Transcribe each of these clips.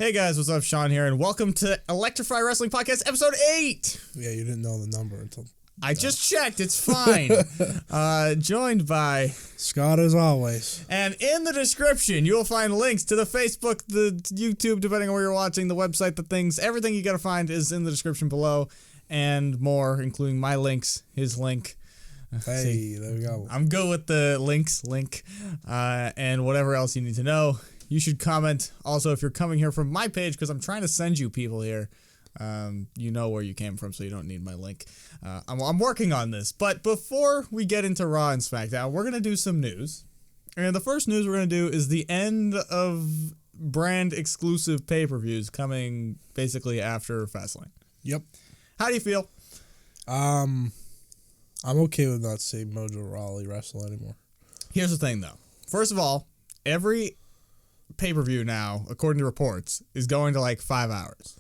Hey guys, what's up? Sean here, and welcome to Elektrify Wrestling Podcast, episode 8! Yeah, you didn't know the number until... I just checked, it's fine. Joined by... Scott, as always. And in the description, you'll find links to the Facebook, the YouTube, depending on where you're watching, the website, the things. Everything you gotta find is in the description below, and more, including my links, his link. Hey, See, there we go. I'm good with the link, and whatever else you need to know. You should comment also if you're coming here from my page, because I'm trying to send you people here. You know where you came from, so you don't need my link. I'm working on this. But before we get into Raw and SmackDown, we're going to do some news. And the first news we're going to do is the end of brand exclusive pay-per-views coming basically after Fastlane. Yep. How do you feel? I'm okay with not seeing Mojo Rawley wrestle anymore. Here's the thing, though. First of all, every pay-per-view now, according to reports, is going to like 5 hours.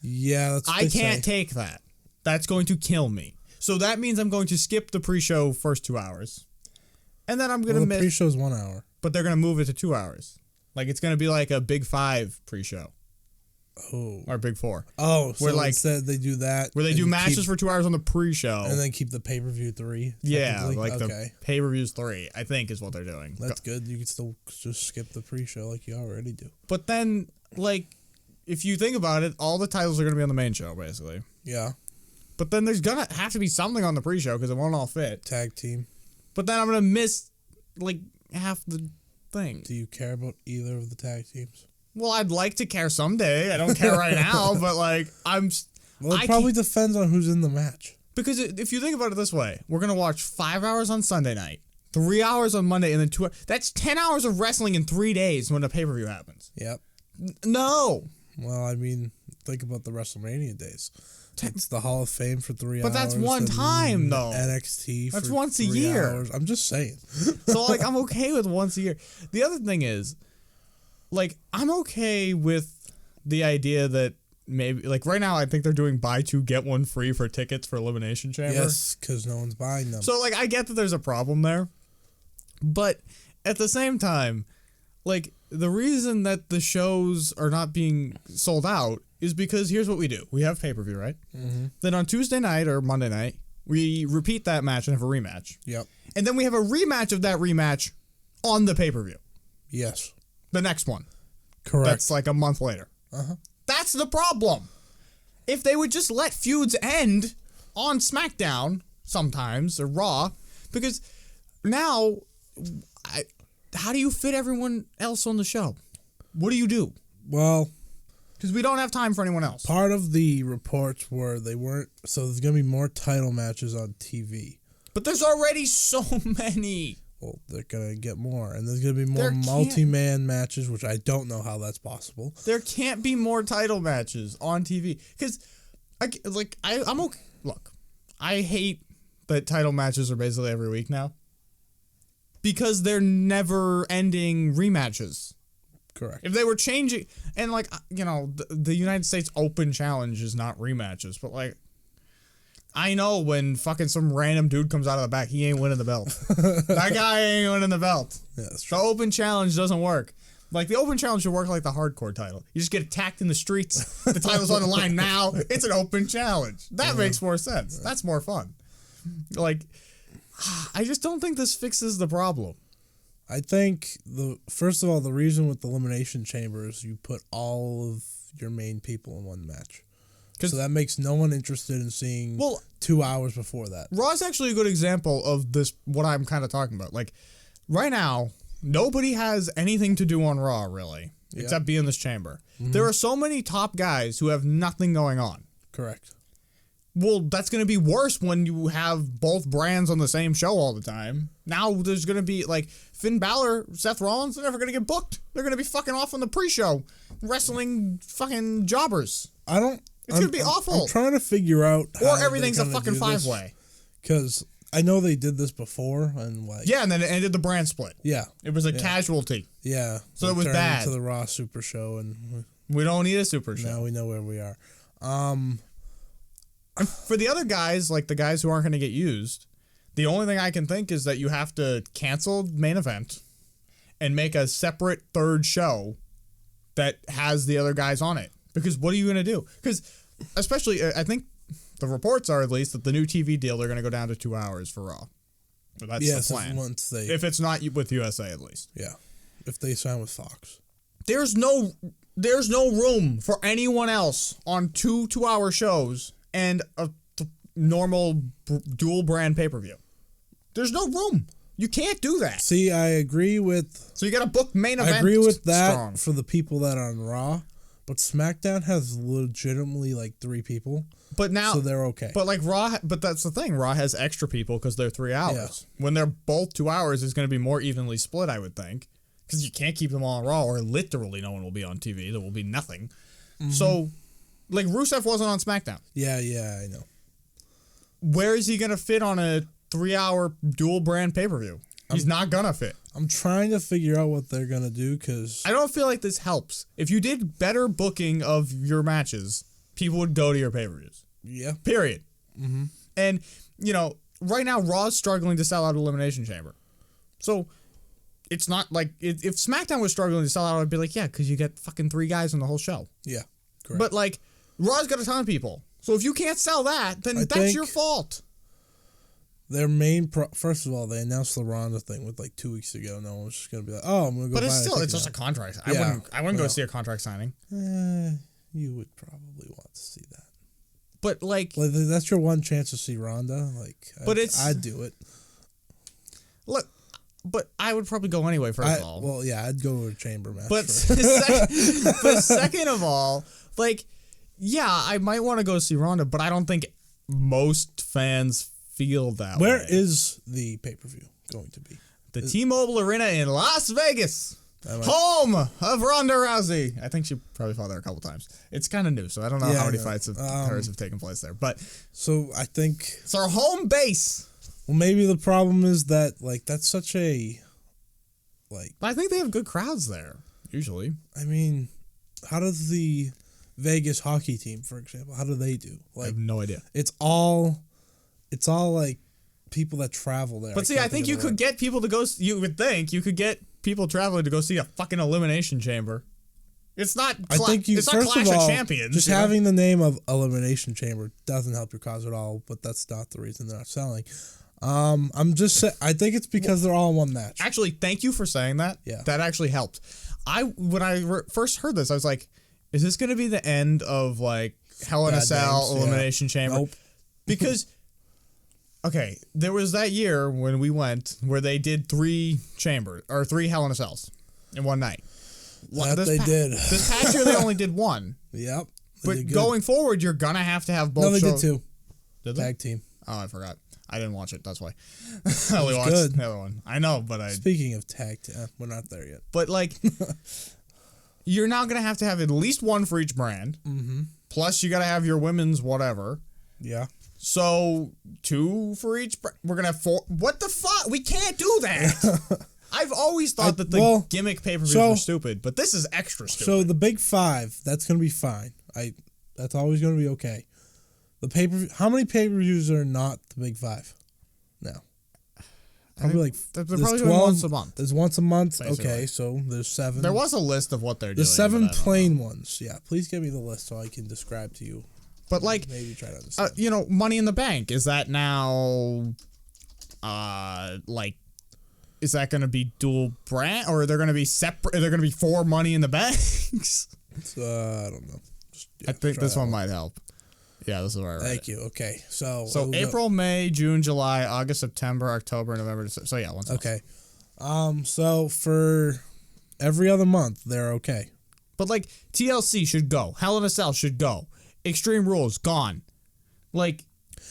Yeah, that's what I can't take that. That's going to kill me. So that means I'm going to skip the pre-show first 2 hours. And then I'm going to miss... the pre-show's 1 hour. But they're going to move it to 2 hours. Like, it's going to be like a Big 5 pre-show. Oh. Or Big 4. Oh, so where like, instead they do that. Where they do matches for 2 hours on the pre-show. And then keep the pay-per-view 3. Yeah, like the pay-per-views 3, I think is what they're doing. That's good. You can still just skip the pre-show like you already do. But then, like, if you think about it, all the titles are going to be on the main show, basically. Yeah. But then there's going to have to be something on the pre-show because it won't all fit. Tag team. But then I'm going to miss, like, half the thing. Do you care about either of the tag teams? Well, I'd like to care someday. I don't care right now, but, like, Well, it probably depends on who's in the match. Because if you think about it this way, we're going to watch 5 hours on Sunday night, 3 hours on Monday, and then 2 hours. That's 10 hours of wrestling in 3 days when a pay-per-view happens. Yep. No. Well, I mean, think about the WrestleMania days. It's the Hall of Fame for 3 hours. But that's one time, though. NXT that's for once a 3 year. hours. I'm just saying. So, like, I'm okay with once a year. The other thing is, like, I'm okay with the idea that maybe, like, right now I think they're doing buy two, get one free for tickets for Elimination Chamber. Yes, because no one's buying them. So, like, I get that there's a problem there. But at the same time, like, the reason that the shows are not being sold out is because here's what we do. We have pay-per-view, right? Mm-hmm. Then on Tuesday night or Monday night, we repeat that match and have a rematch. Yep. And then we have a rematch of that rematch on the pay-per-view. Yes. The next one. Correct. That's like a month later. Uh-huh. That's the problem. If they would just let feuds end on SmackDown sometimes, or Raw, because now, how do you fit everyone else on the show? What do you do? Well... because we don't have time for anyone else. Part of the reports were they weren't... so there's going to be more title matches on TV. But there's already so many. Well, they're going to get more. And there's going to be more multi-man matches, which I don't know how that's possible. There can't be more title matches on TV. Because, I'm okay. Look, I hate that title matches are basically every week now. Because they're never-ending rematches. Correct. If they were changing... and, like, you know, the United States Open Challenge is not rematches. But, like... I know when fucking some random dude comes out of the back, he ain't winning the belt. That guy ain't winning the belt. Yeah, that's true. The Open Challenge doesn't work. Like, the Open Challenge should work like the hardcore title. You just get attacked in the streets. The title's on the line now. It's an Open Challenge. That makes more sense. That's more fun. Like, I just don't think this fixes the problem. I think, first of all, the reason with the Elimination Chamber is you put all of your main people in one match. So that makes no one interested in seeing 2 hours before that. Raw's actually a good example of this, what I'm kind of talking about. Like, right now, nobody has anything to do on Raw, really, except be in this chamber. Mm-hmm. There are so many top guys who have nothing going on. Correct. Well, that's going to be worse when you have both brands on the same show all the time. Now there's going to be, like, Finn Balor, Seth Rollins, they're never going to get booked. They're going to be fucking off on the pre-show, wrestling fucking jobbers. It's going to be awful. I'm trying to figure out how or everything's a fucking five-way. Because I know they did this before. And then it ended the brand split. Yeah. It was a casualty. Yeah. So it was bad. To the Raw Super Show. And we don't need a Super Show. Now we know where we are. For the other guys, like the guys who aren't going to get used, the only thing I can think is that you have to cancel main event and make a separate third show that has the other guys on it. Because what are you going to do? Because especially, I think the reports are at least that the new TV deal, they're going to go down to 2 hours for Raw. That's the plan. If it's not with USA, at least. Yeah. If they sign with Fox. There's no room for anyone else on 2-hour shows and a normal dual brand pay-per-view. There's no room. You can't do that. See, I agree with... So you got to book main event. I agree with that for the people that are on Raw, but SmackDown has legitimately like 3 people. But now... So they're okay. But like Raw... But that's the thing. Raw has extra people because they're 3 hours. Yeah. When they're both 2 hours, it's going to be more evenly split, I would think. Because you can't keep them all on Raw, or literally no one will be on TV. There will be nothing. Mm-hmm. So, like, Rusev wasn't on SmackDown. Yeah, I know. Where is he going to fit on a 3-hour dual brand pay-per-view? He's not going to fit. I'm trying to figure out what they're going to do, because... I don't feel like this helps. If you did better booking of your matches, people would go to your pay-per-views. Yeah. Period. Mm-hmm. And, you know, right now, Raw's struggling to sell out Elimination Chamber. So... It's not like if SmackDown was struggling to sell out, I'd be like, yeah, because you get fucking 3 guys on the whole show. Yeah, correct. But like, Raw's got a ton of people, so if you can't sell that, then that's your fault. Their main first of all, they announced the Ronda thing with like 2 weeks ago. No one was just gonna be like, oh, I'm gonna go. But it's just a contract. I wouldn't go see a contract signing. You would probably want to see that. But like that's your one chance to see Ronda. Like, I'd do it. Look. But I would probably go anyway, first of all. Well, yeah, I'd go to a chamber match. But second of all, like, yeah, I might want to go see Ronda, but I don't think most fans feel that way. Where is the pay-per-view going to be? The T-Mobile Arena in Las Vegas. Home of Ronda Rousey. I think she probably fought there a couple times. It's kind of new, so I don't know how many fights of hers have taken place there. But so I think... It's our home base. Well, maybe the problem is that, like, that's such a, like... But I think they have good crowds there, usually. I mean, how does the Vegas hockey team, for example, how do they do? Like, I have no idea. It's all, like, people that travel there. But see, I think you could get people to go... You would think you could get people traveling to go see a fucking Elimination Chamber. It's not... it's not Clash of Champions. Just having the name of Elimination Chamber doesn't help your cause at all, but that's not the reason they're not selling. I'm just saying, I think it's because they're all in one match. Actually, thank you for saying that. Yeah. That actually helped. When I first heard this, I was like, is this going to be the end of, like, Hell in a Cell, Elimination Chamber? Nope. Because, okay, there was that year when we went where they did 3 Hell in a Cells in one night. They did. This past year, they only did 1. Yep. But going forward, you're going to have both shows. No, they did 2. Did they? Tag team. Oh, I forgot. I didn't watch it. That's why. I only watched the other one. I know, but Speaking of tag, we're not there yet. But like, you're now gonna have to have at least 1 for each brand. Mm-hmm. Plus, you gotta have your women's whatever. Yeah. So 2 for each. We're gonna have 4. What the fuck? We can't do that. I've always thought that the gimmick pay-per-views were stupid, but this is extra stupid. So the big 5, that's gonna be fine. That's always gonna be okay. The pay-per-view. How many pay-per-views are not the big 5? Now, probably like they're probably 12, once a month. There's once a month. Basically. Okay, so there's 7. There was a list of what they're doing. There's 7 plain ones. Yeah, please give me the list so I can describe to you. But like, maybe try to understand. Money in the Bank, is that now, is that going to be dual brand, or are there going to be separate? Are there going to be 4 Money in the Banks? I don't know. I think this one might help. Yeah, this is where I read Thank you. Okay, so April, May, June, July, August, September, October, November, December. So yeah, once. Okay, so for every other month, they're okay. But like TLC should go, Hell in a Cell should go, Extreme Rules gone, like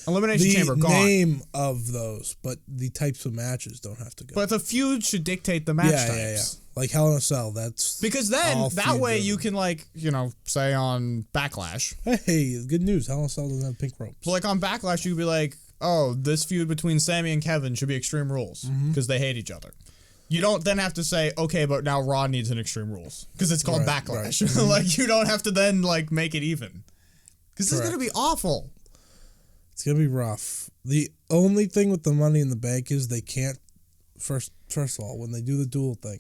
Elimination Chamber gone. The name of those, but the types of matches don't have to go. But the feud should dictate the match types. Yeah. Like Hell in a Cell, that's... Because then, that way you can, like, say on Backlash. Hey, good news. Hell in a Cell doesn't have pink ropes. So, like, on Backlash, you could be like, oh, this feud between Sammy and Kevin should be Extreme Rules. Because they hate each other. You don't then have to say, okay, but now Raw needs an Extreme Rules. Because it's called Backlash. Right. Like, you don't have to then, like, make it even. Because this is going to be awful. It's going to be rough. The only thing with the Money in the Bank is they can't... First of all, when they do the dual thing,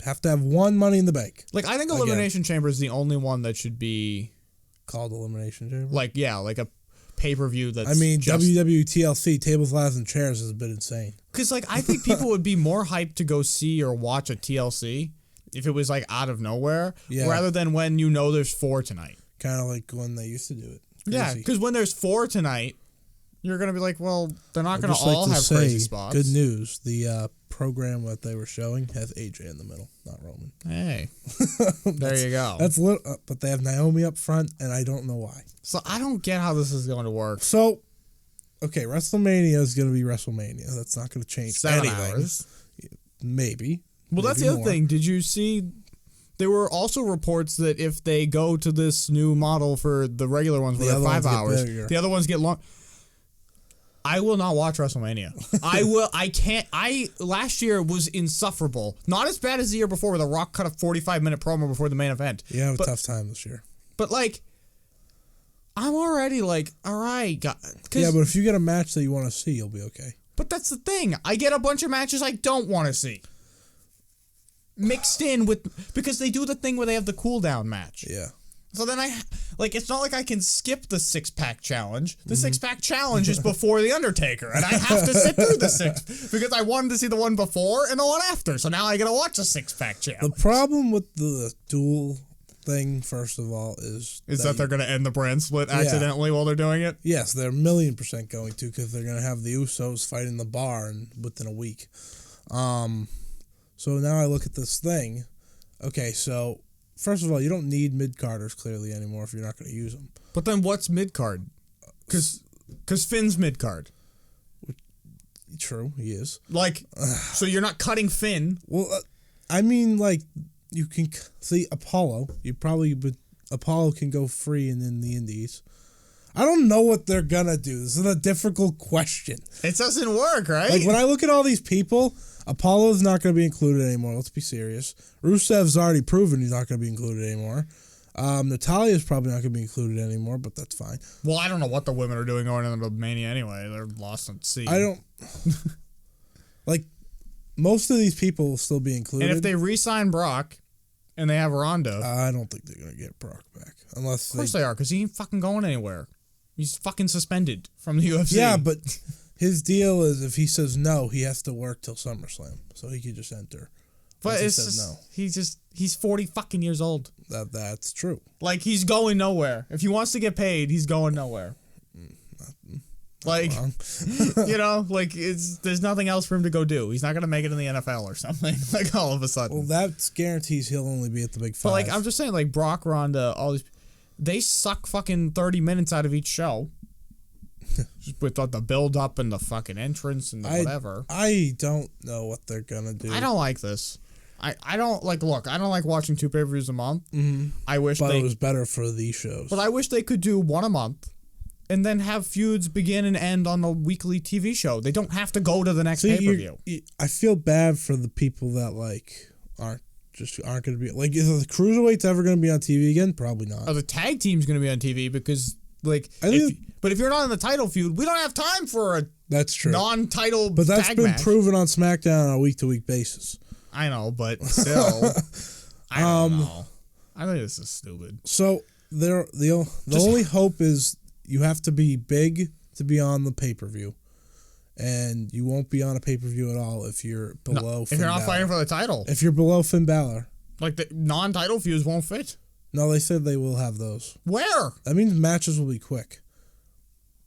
have to have one Money in the Bank. Like, I think Elimination Chamber is the only one that should be called Elimination Chamber. Like, yeah, like a pay-per-view that's WWE TLC, Tables, Ladders, and Chairs is a bit insane. Because, like, I think people would be more hyped to go see or watch a TLC if it was, like, out of nowhere, rather than when you know there's 4 tonight. Kind of like when they used to do it. Crazy. Yeah, because when there's 4 tonight, you're going to be like, well, they're not going to all have crazy spots. Good news. The program that they were showing has AJ in the middle, not Roman. Hey. There you go. That's but they have Naomi up front, and I don't know why. So I don't get how this is going to work. So, okay, WrestleMania is going to be WrestleMania. That's not going to change 7 anything. hours. Maybe. Well, that's the other thing. Did you see... There were also reports that if they go to this new model for the regular ones, where they're 5 hours, the other ones get long. I will not watch WrestleMania. I can't. Last year was insufferable. Not as bad as the year before, where The Rock cut a 45-minute promo before the main event. You have a tough time this year. But, like, I'm already like, all right. Yeah, but if you get a match that you want to see, you'll be okay. But that's the thing. I get a bunch of matches I don't want to see. Mixed in with, because they do the thing where they have the cool down match. Yeah. So then it's not like I can skip the 6-pack challenge. The 6-pack challenge is before The Undertaker, and I have to sit through the 6 because I wanted to see the one before and the one after. So now I got to watch a 6-pack challenge. The problem with the dual thing, first of all, is that they're going to end the brand split accidentally while they're doing it? Yes, they're 1,000,000% going to, because they're going to have the Usos fighting the Bar within a week. So now I look at this thing. Okay, so first of all, you don't need mid-carders clearly anymore if you're not going to use them. But then what's mid-card? Because Finn's mid-card. True, he is. Like, so you're not cutting Finn. Well, I mean, like, you can see Apollo. Apollo can go free and in the Indies. I don't know what they're going to do. This is a difficult question. It doesn't work, right? Like, when I look at all these people... Apollo's not going to be included anymore. Let's be serious. Rusev's already proven he's not going to be included anymore. Natalia's probably not going to be included anymore, but that's fine. Well, I don't know what the women are doing going into Mania anyway. They're lost at sea. I don't... like, most of these people will still be included. And if they re-sign Brock and they have Ronda... I don't think they're going to get Brock back. Of course they are, because he ain't fucking going anywhere. He's fucking suspended from the UFC. Yeah, but... His deal is if he says no, he has to work till SummerSlam, so he could just enter. But it's just, no. He's 40 fucking years old. That's true. Like, he's going nowhere. If he wants to get paid, he's going nowhere. Like, you know, like, there's nothing else for him to go do. He's not going to make it in the NFL or something, like, all of a sudden. Well, that guarantees he'll only be at the Big 5. But, like, I'm just saying, like, Brock, Ronda, all these, they suck fucking 30 minutes out of each show. With the build up and the fucking entrance and the whatever. I don't know what they're gonna do. I don't like this. I don't like. Look, I don't like watching 2 pay-per-views a month. Mm-hmm. I wish, but it was better for these shows. But I wish they could do 1 a month, and then have feuds begin and end on a weekly TV show. They don't have to go to the next pay-per-view. I feel bad for the people that aren't going to be like. Is the cruiserweights ever going to be on TV again? Probably not. Oh, the tag team's going to be on TV because. Like, but if you're not in the title feud, we don't have time for a non-title tag match. But that's been proven on SmackDown on a week-to-week basis. I know, but still, I don't know. I think this is stupid. So the only hope is you have to be big to be on the pay-per-view, and you won't be on a pay-per-view at all if you're below. Finn If you're not Balor. fighting for the title, if you're below Finn Balor, like the non-title feuds won't fit. No, they said they will have those. Where? That means matches will be quick.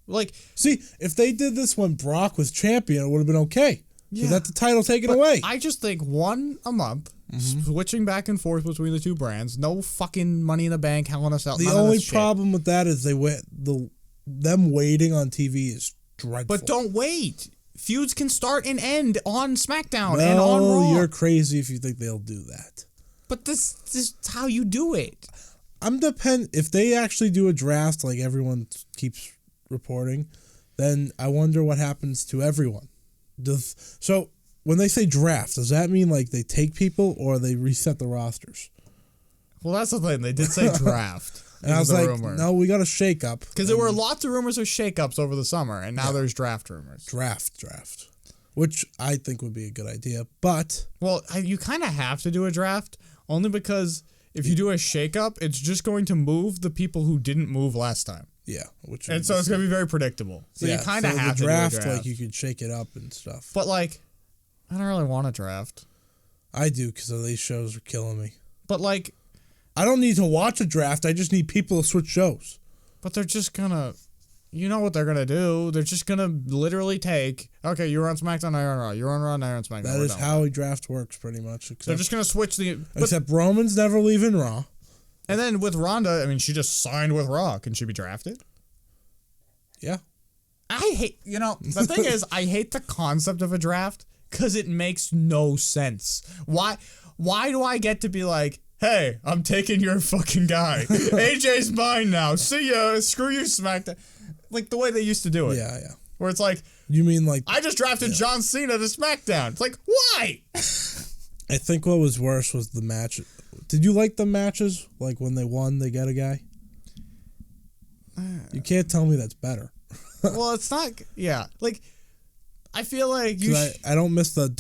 Like, see, if they did this when Brock was champion, it would have been okay. Yeah. That's the title taken away. I just think 1 a month, switching back and forth between the 2 brands, no fucking Money in the Bank, Hell in a Cell. The only problem with that is them waiting on TV is dreadful. But don't wait. Feuds can start and end on SmackDown and on Raw. You're crazy if you think they'll do that. But this is how you do it. If they actually do a draft like everyone keeps reporting, then I wonder what happens to everyone. So when they say draft, does that mean like they take people or they reset the rosters? Well, that's the thing. They did say draft. And I was like, no, we got a shake-up. Because there were lots of rumors of shake-ups over the summer, and now there's draft rumors. Draft. which I think would be a good idea. But well, you kind of have to do a draft only because if you do a shakeup, it's just going to move the people who didn't move last time. Yeah, and so it's going to be very predictable. So you kind of have to do a draft. Like you could shake it up and stuff. But like, I don't really want a draft. I do because these shows are killing me. But like, I don't need to watch a draft. I just need people to switch shows. But they're just gonna, you know what they're gonna do? They're just gonna literally take, okay, you're on SmackDown, now you're on Raw. You're on Raw, now you're on SmackDown. That is how a draft works, pretty much. They're just gonna switch the. Except Roman's never leaving Raw. And then with Ronda, I mean, she just signed with Raw. Can she be drafted? Yeah. I hate, the thing is, I hate the concept of a draft because it makes no sense. Why do I get to be like, hey, I'm taking your fucking guy. AJ's mine now. See ya. Screw you, SmackDown. Like the way they used to do it. Yeah, yeah. Where it's like, you mean like I just drafted John Cena to SmackDown. It's like, why? I think what was worse was the match. Did you like the matches? Like when they won, they get a guy? You can't tell me that's better. Well, it's not. Yeah. Like, I feel like I don't miss the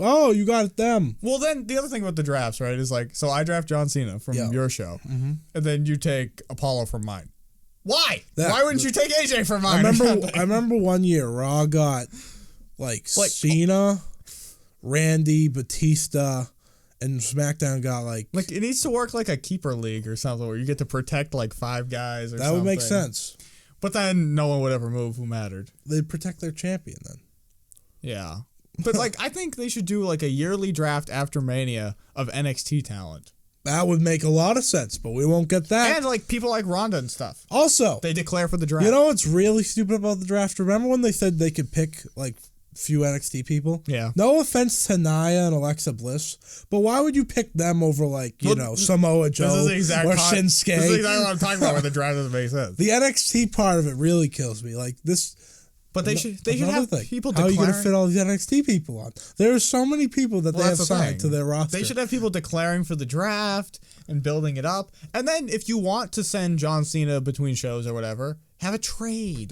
oh, you got them. Well, then the other thing about the drafts, right, is like, so I draft John Cena from your show, and then you take Apollo from mine. Why? Why wouldn't you take AJ from mine? I remember one year Raw got like Cena, Randy, Batista, and SmackDown got like it needs to work like a keeper league or something where you get to protect like 5 guys or something. That would make sense. But then no one would ever move who mattered. They'd protect their champion then. Yeah. But like I think they should do like a yearly draft after Mania of NXT talent. That would make a lot of sense, but we won't get that. And like people like Ronda and stuff. Also, they declare for the draft. You know what's really stupid about the draft? Remember when they said they could pick like few NXT people? Yeah. No offense to Nia and Alexa Bliss, but why would you pick them over like, Samoa Joe or Shinsuke? This is exactly what I'm talking about where the draft doesn't make sense. The NXT part of it really kills me. Like this. But they should have people declaring. How are you going to fit all these NXT people on? There are so many people that they have signed to their roster. They should have people declaring for the draft and building it up. And then if you want to send John Cena between shows or whatever, have a trade.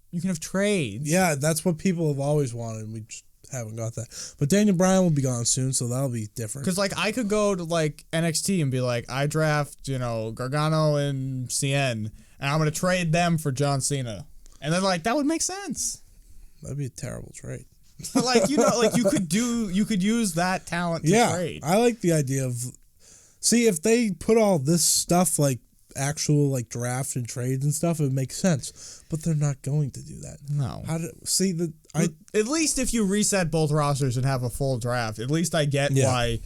You can have trades. Yeah, that's what people have always wanted, and we just haven't got that. But Daniel Bryan will be gone soon, so that'll be different. Because, like, I could go to, like, NXT and be like, I draft, Gargano and CN, and I'm going to trade them for John Cena. And then, like, that would make sense. That'd be a terrible trade. But, like, you could use that talent to trade. I like the idea of, see, if they put all this stuff, like, actual like drafts and trades and stuff, it makes sense, but they're not going to do that. No. At least if you reset both rosters and have a full draft, at least I get why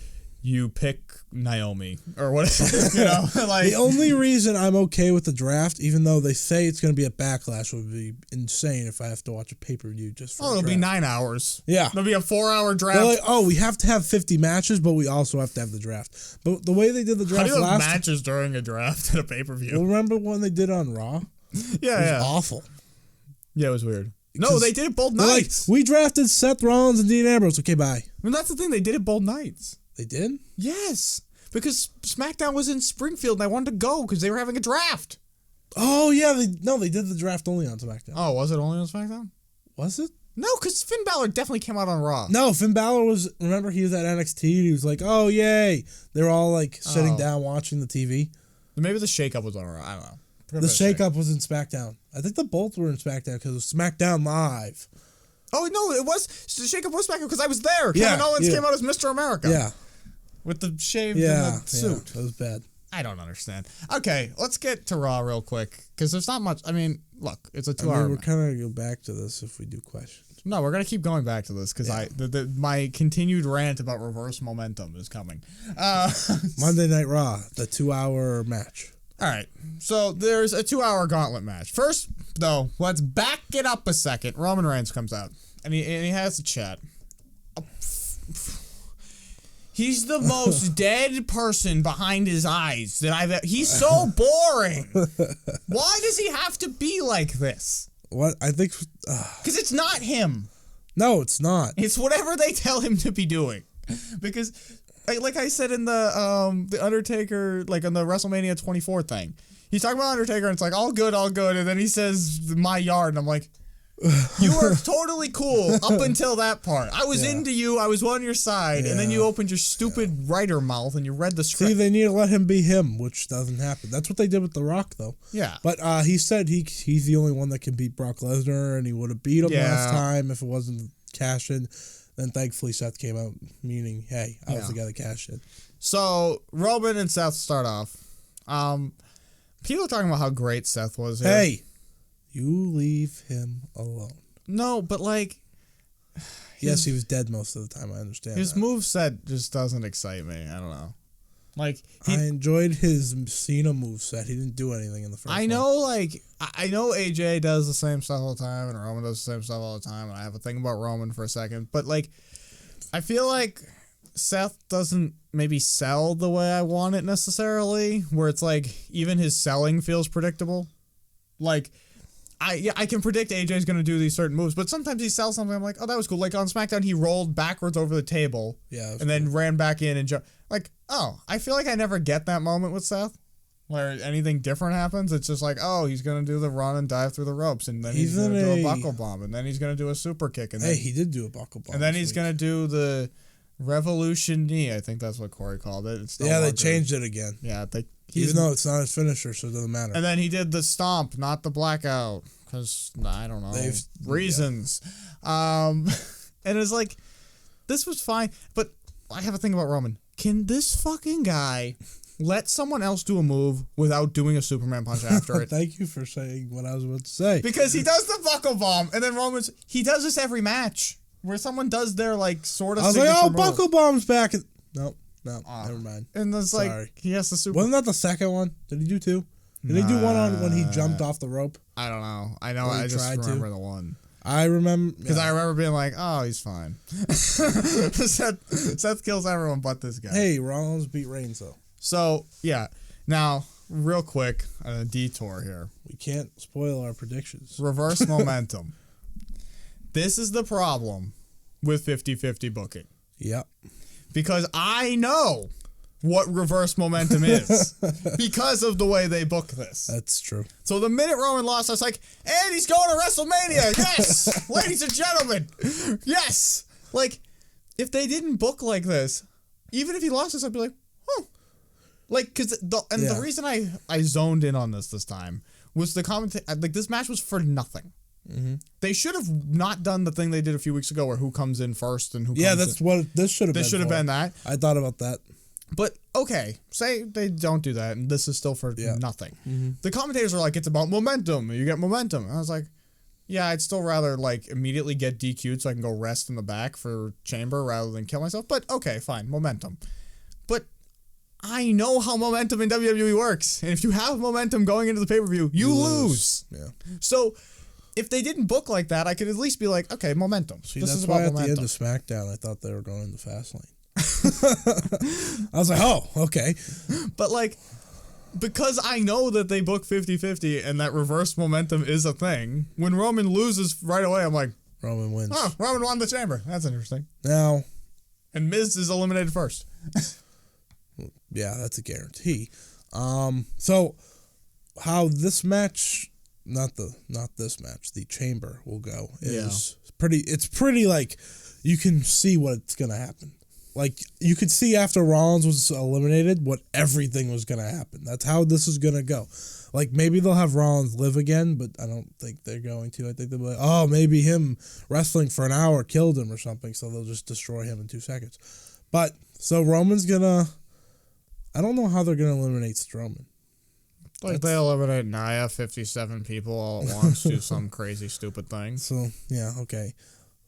you pick Naomi or whatever. The only reason I'm okay with the draft, even though they say it's going to be a backlash, would be insane if I have to watch a pay-per-view just for it'll be 9 hours. Yeah. It'll be a 4-hour draft. They're like, we have to have 50 matches, but we also have to have the draft. But the way they did the draft How do you have matches during a draft at a pay-per-view? Well, remember when they did on Raw? It was awful. Yeah, it was weird. No, they did it both nights. Like, we drafted Seth Rollins and Dean Ambrose. Okay, bye. And that's the thing. They did it both nights. They did? Yes. Because SmackDown was in Springfield and I wanted to go because they were having a draft. Oh, yeah. They did the draft only on SmackDown. Oh, was it only on SmackDown? Was it? No, because Finn Balor definitely came out on Raw. No, Finn Balor was, remember he was at NXT? He was like, oh, yay. They were all like sitting down watching the TV. Maybe the shakeup was on Raw. I don't know. The shakeup was in SmackDown. I think the both were in SmackDown because it was SmackDown Live. Oh, no, it was. The shakeup was SmackDown because I was there. Kevin Owens came out as Mr. America. Yeah. With the shaved and the suit. Yeah, that was bad. I don't understand. Okay, let's get to Raw real quick because there's not much. I mean, look, it's a 2-hour. We're kind of going to go back to this if we do questions. No, we're going to keep going back to this because my continued rant about reverse momentum is coming. Monday Night Raw, the 2-hour match. All right, so there's a 2-hour gauntlet match. First, though, let's back it up a second. Roman Reigns comes out, and he has a chat. He's the most dead person behind his eyes that I've ever... He's so boring. Why does he have to be like this? What? I think... Because it's not him. No, it's not. It's whatever they tell him to be doing. Because... Like I said in the Undertaker, like on the WrestleMania 24 thing, he's talking about Undertaker and it's like all good, and then he says my yard, and I'm like, You were totally cool up until that part. I was into you. I was on your side. And then you opened your stupid writer mouth and you read the script. See, they need to let him be him, which doesn't happen. That's what they did with The Rock, though. Yeah. But he said he's the only one that can beat Brock Lesnar, and he would have beat him last time if it wasn't cash in. Then thankfully Seth came out, meaning, hey, I was the guy that cashed in. So Roman and Seth start off. People are talking about how great Seth was here. Hey, you leave him alone. No, but like... Yes, he was dead most of the time. I understand his that. moveset just doesn't excite me. I don't know. Like I enjoyed his Cena moveset. He didn't do anything in the first I know AJ does the same stuff all the time, and Roman does the same stuff all the time, and I have a thing about Roman for a second. But, like, I feel like Seth doesn't maybe sell the way I want it necessarily, where it's like even his selling feels predictable. Like... I can predict AJ's going to do these certain moves, but sometimes he sells something, I'm like, oh, that was cool. Like on SmackDown, he rolled backwards over the table and then ran back in and jumped. Like, oh, I feel like I never get that moment with Seth where anything different happens. It's just like, oh, he's going to do the run and dive through the ropes, and then he's going to do a buckle bomb, and then he's going to do a super kick. And then, he did do a buckle bomb. And then he's going to do the Revolution knee. I think that's what Corey called it. It's they changed it again. Yeah, even though it's not his finisher, so it doesn't matter. And then he did the stomp, not the blackout, because, I don't know, reasons. And it's like, this was fine, but I have a thing about Roman. Can this fucking guy let someone else do a move without doing a Superman punch after it? Thank you for saying what I was about to say. Because he does the buckle bomb, and then he does this every match, where someone does their, like, sort of I was like, oh, move. buckle bomb's back. No, never mind. And it's like, he has the super... Wasn't that the second one? Did he do two? Did he do one on when he jumped off the rope? I don't know. I just remember the one. I remember... Because I remember being like, oh, he's fine. Seth kills everyone but this guy. Hey, Rollins beat Reigns, though. So, yeah. Now, real quick, a detour here. We can't spoil our predictions. Reverse momentum. This is the problem with 50-50 booking. Yep. Because I know what reverse momentum is because of the way they book this. That's true. So the minute Roman lost, I was like, and he's going to WrestleMania. Yes, ladies and gentlemen. Yes. Like, if they didn't book like this, even if he lost this, I'd be like, huh. Like, because the reason I zoned in on this time was the commentary. Like, this match was for nothing. Mm-hmm. They should have not done the thing they did a few weeks ago where who comes in first and who comes in. That's what this should have been. This should have been that. I thought about that. But, okay, say they don't do that and this is still for nothing. Mm-hmm. The commentators are like, it's about momentum. You get momentum. And I was like, yeah, I'd still rather, like, immediately get DQ'd so I can go rest in the back for Chamber rather than kill myself. But, okay, fine, momentum. But I know how momentum in WWE works. And if you have momentum going into the pay-per-view, you lose. Yeah. So... if they didn't book like that, I could at least be like, okay, momentum. See, this is why at the end of SmackDown, I thought they were going in the fast lane. I was like, oh, okay. But, like, because I know that they book 50-50 and that reverse momentum is a thing, when Roman loses right away, I'm like, Roman wins. Oh, Roman won the Chamber. That's interesting. Now. And Miz is eliminated first. Yeah, that's a guarantee. So, how this match... Not this match. The Chamber will go. It's pretty like you can see what's gonna happen. Like you could see after Rollins was eliminated what everything was gonna happen. That's how this is gonna go. Like maybe they'll have Rollins live again, but I don't think they're going to. I think they'll be like, oh, maybe him wrestling for an hour killed him or something, so they'll just destroy him in 2 seconds. But so Roman's gonna. I don't know how they're gonna eliminate Strowman. Like they eliminate Nia, 57 people all at once, do some crazy stupid thing. So yeah, okay,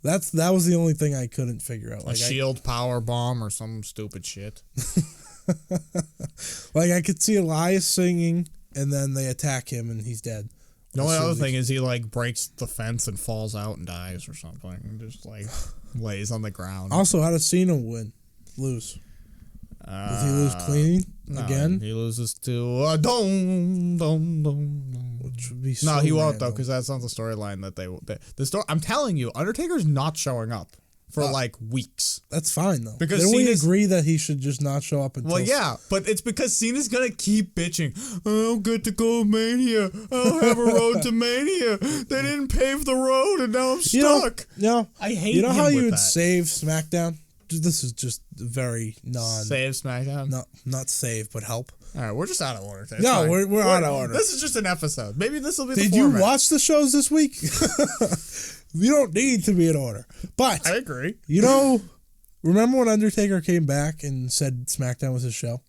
that was the only thing I couldn't figure out. Like a shield power bomb or some stupid shit. Like I could see Elias singing, and then they attack him, and he's dead. The only other thing is he like breaks the fence and falls out and dies or something, and just like lays on the ground. Also, how does Cena lose? Does he lose clean again? He loses to which would be so he won't though, because that's not the storyline that the story. I'm telling you, Undertaker's not showing up for like weeks. That's fine though. Because didn't we agree that he should just not show up until? Well, yeah, but it's because Cena's gonna keep bitching. I don't get to go Mania. I don't have a road to Mania. They didn't pave the road, and now I'm stuck. I hate. You know how you would save SmackDown? This is just very save SmackDown. No, not save, but help. All right, we're just out of order. No, we're out of order. This is just an episode. Maybe this will be. Did you watch the shows this week? You don't need to be in order. But I agree. You know, remember when Undertaker came back and said SmackDown was his show?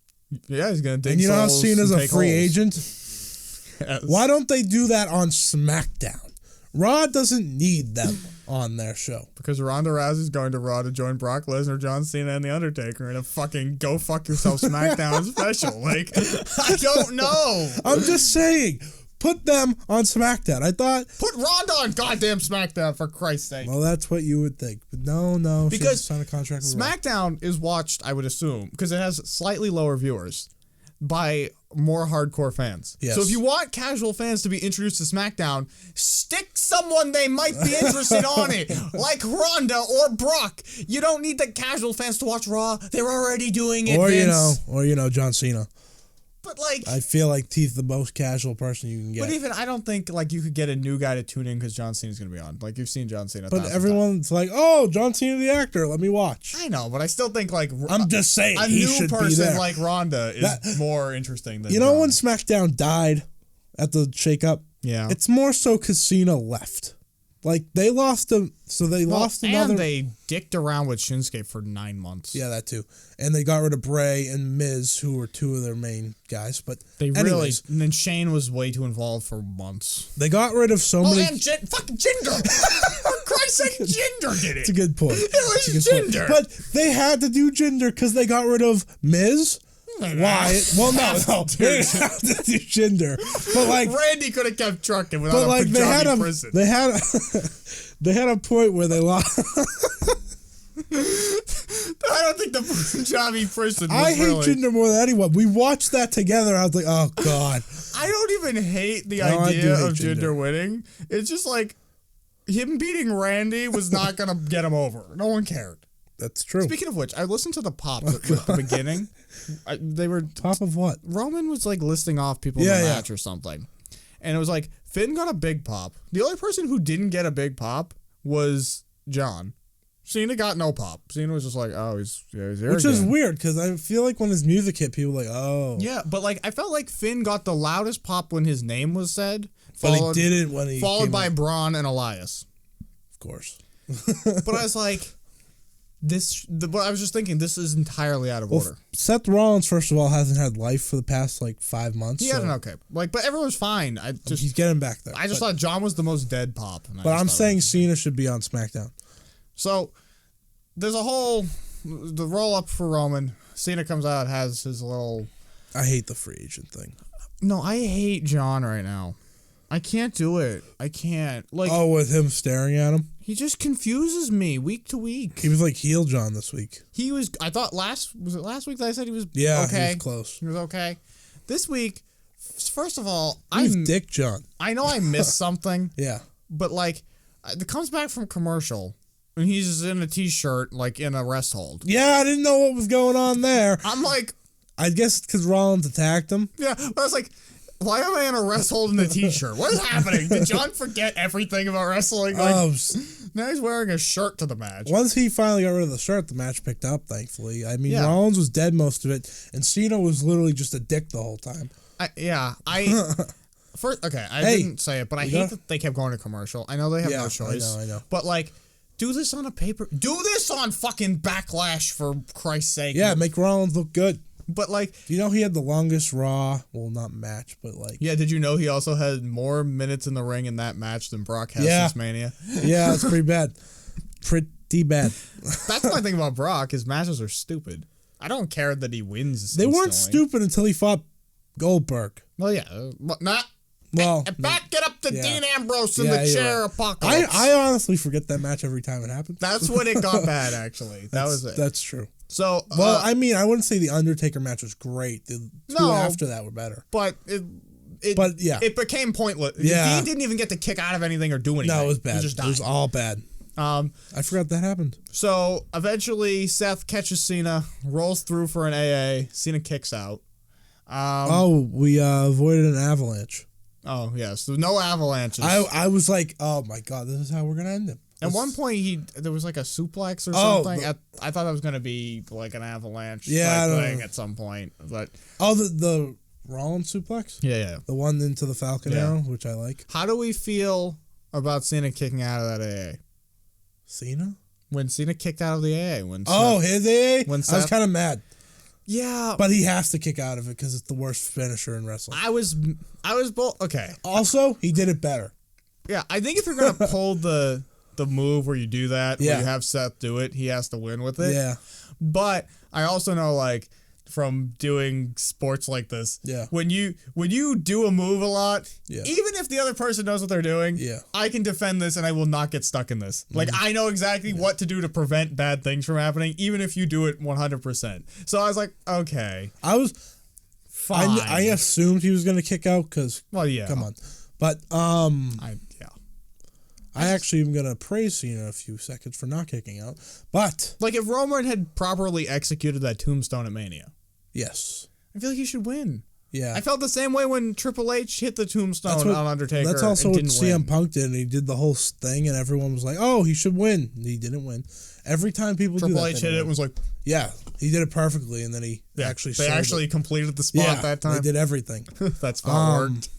Yeah, he's gonna dig. And you know how Cena's a free agent? Yes. Why don't they do that on SmackDown? Raw doesn't need them on their show. Because Ronda Rousey's going to Raw to join Brock Lesnar, John Cena, and The Undertaker in a fucking go fuck yourself SmackDown special. Like, I don't know. I'm just saying. Put them on SmackDown. I thought... Put Ronda on goddamn SmackDown, for Christ's sake. Well, that's what you would think. But no. Because signed a contract with SmackDown is watched, I would assume, because it has slightly lower viewers, by more hardcore fans. Yes. So if you want casual fans to be introduced to SmackDown, stick someone they might be interested on it, like Ronda or Brock. You don't need the casual fans to watch Raw. They're already doing it, Vince. Or John Cena. But like, I feel like Teeth the most casual person you can get. But even I don't think like you could get a new guy to tune in because John Cena's going to be on. Like you've seen John Cena. But everyone's like, oh, John Cena the actor. Let me watch. I know, but I still think like I'm just saying a new person like Ronda is more interesting than John. When SmackDown died at the shakeup. Yeah, it's more so because Cena left. Like, they lost him, so they lost another... And they dicked around with Shinsuke for 9 months. Yeah, that too. And they got rid of Bray and Miz, who were two of their main guys, but anyways, And then Shane was way too involved for months. They got rid of so many... and fucking Jinder! For Christ's sake, Jinder did it! It's a good point. It was Jinder! But they had to do Jinder because they got rid of Miz... Wyatt. Well, no, they didn't have to do Jinder. But like Randy could have kept trucking without a Punjabi prison. They had a point where they lost. I don't think the Punjabi prison. I hate Jinder more than anyone. We watched that together. I was like, oh god. I don't even hate the idea of Jinder winning. It's just like him beating Randy was not gonna get him over. No one cared. That's true. Speaking of which, I listened to the pops at the beginning. They were top of what? Roman was like listing off people in the match or something, and it was like Finn got a big pop. The only person who didn't get a big pop was John. Cena got no pop. Cena was just like, oh, he's here Which is weird because I feel like when his music hit, people were like, oh. Yeah, but like I felt like Finn got the loudest pop when his name was said. But he didn't when he followed by Braun and Elias. Of course. But I was like. But I was just thinking, this is entirely out of order. Seth Rollins, first of all, hasn't had life for the past like 5 months. He had an okay, but everyone's fine. He's getting back there. I just thought John was the most dead pop. But I'm saying Cena should be on SmackDown. So there's the roll up for Roman. Cena comes out, has his little. I hate the free agent thing. No, I hate John right now. I can't do it. I can't. Like, oh, with him staring at him? He just confuses me week to week. He was like heel John this week. He was, I thought last week that I said he was okay? He was close. He was okay. This week, first of all, I'm Dick John. I know I missed something. Yeah. But like, it comes back from commercial, and he's in a t-shirt, like in a rest hold. Yeah, I didn't know what was going on there. I'm like. I guess it's because Rollins attacked him. Yeah, but I was like, why am I in a rest hold in a t-shirt? What is happening? Did John forget everything about wrestling? Like, now he's wearing a shirt to the match. Once he finally got rid of the shirt, the match picked up, thankfully. I mean, Rollins was dead most of it, and Cena was literally just a dick the whole time. I didn't say it, but I hate that they kept going to commercial. I know they have no choice. I know. But like, do this on a paper. Do this on fucking Backlash, for Christ's sake. Yeah, make Rollins look good. But like, you know, he had the longest Raw, well, not match, but like. Yeah, did you know he also had more minutes in the ring in that match than Brock has since Mania? Yeah, that's pretty bad. Pretty bad. That's my thing about Brock. His matches are stupid. I don't care that he wins. They weren't stupid until he fought Goldberg. Well, yeah, not. Well, back it up to Dean Ambrose in the chair apocalypse. I honestly forget that match every time it happens. That's when it got bad. Actually, that was it. That's true. So, well, I mean, I wouldn't say the Undertaker match was great. The two after that were better. But it became pointless. Yeah. Dean didn't even get to kick out of anything or do anything. No, it was bad. It was all bad. I forgot that happened. So eventually, Seth catches Cena, rolls through for an AA. Cena kicks out. We avoided an avalanche. Oh yes, so no avalanches. I was like, oh my god, this is how we're gonna end it. At one point, there was like a suplex or something. I thought that was gonna be like an avalanche thing at some point, but the Rollins suplex. Yeah, the one into the Falcon Arrow, which I like. How do we feel about Cena kicking out of that AA? Cena? When Cena kicked out of the AA. His AA? I was kind of mad. Yeah. But he has to kick out of it because it's the worst finisher in wrestling. I was both. Okay. Also, he did it better. Yeah, I think if you're going to pull the move where you do that, where you have Seth do it, he has to win with it. Yeah. But I also know, like, from doing sports like this, when you do a move a lot, even if the other person knows what they're doing, I can defend this and I will not get stuck in this. Like, I know exactly what to do to prevent bad things from happening, even if you do it 100%. So I was like, okay. I was fine. I assumed he was going to kick out because, come on. But, I actually am going to praise Cena a few seconds for not kicking out. But, like, if Roman had properly executed that tombstone at Mania. Yes. I feel like he should win. Yeah. I felt the same way when Triple H hit the tombstone on Undertaker. That's also what CM Punk did, and he did the whole thing, and everyone was like, oh, he should win. He didn't win. Every time people do that. Triple H hit it and was like... Yeah, he did it perfectly, and then he actually completed the spot at that time. They did everything. That's how it worked.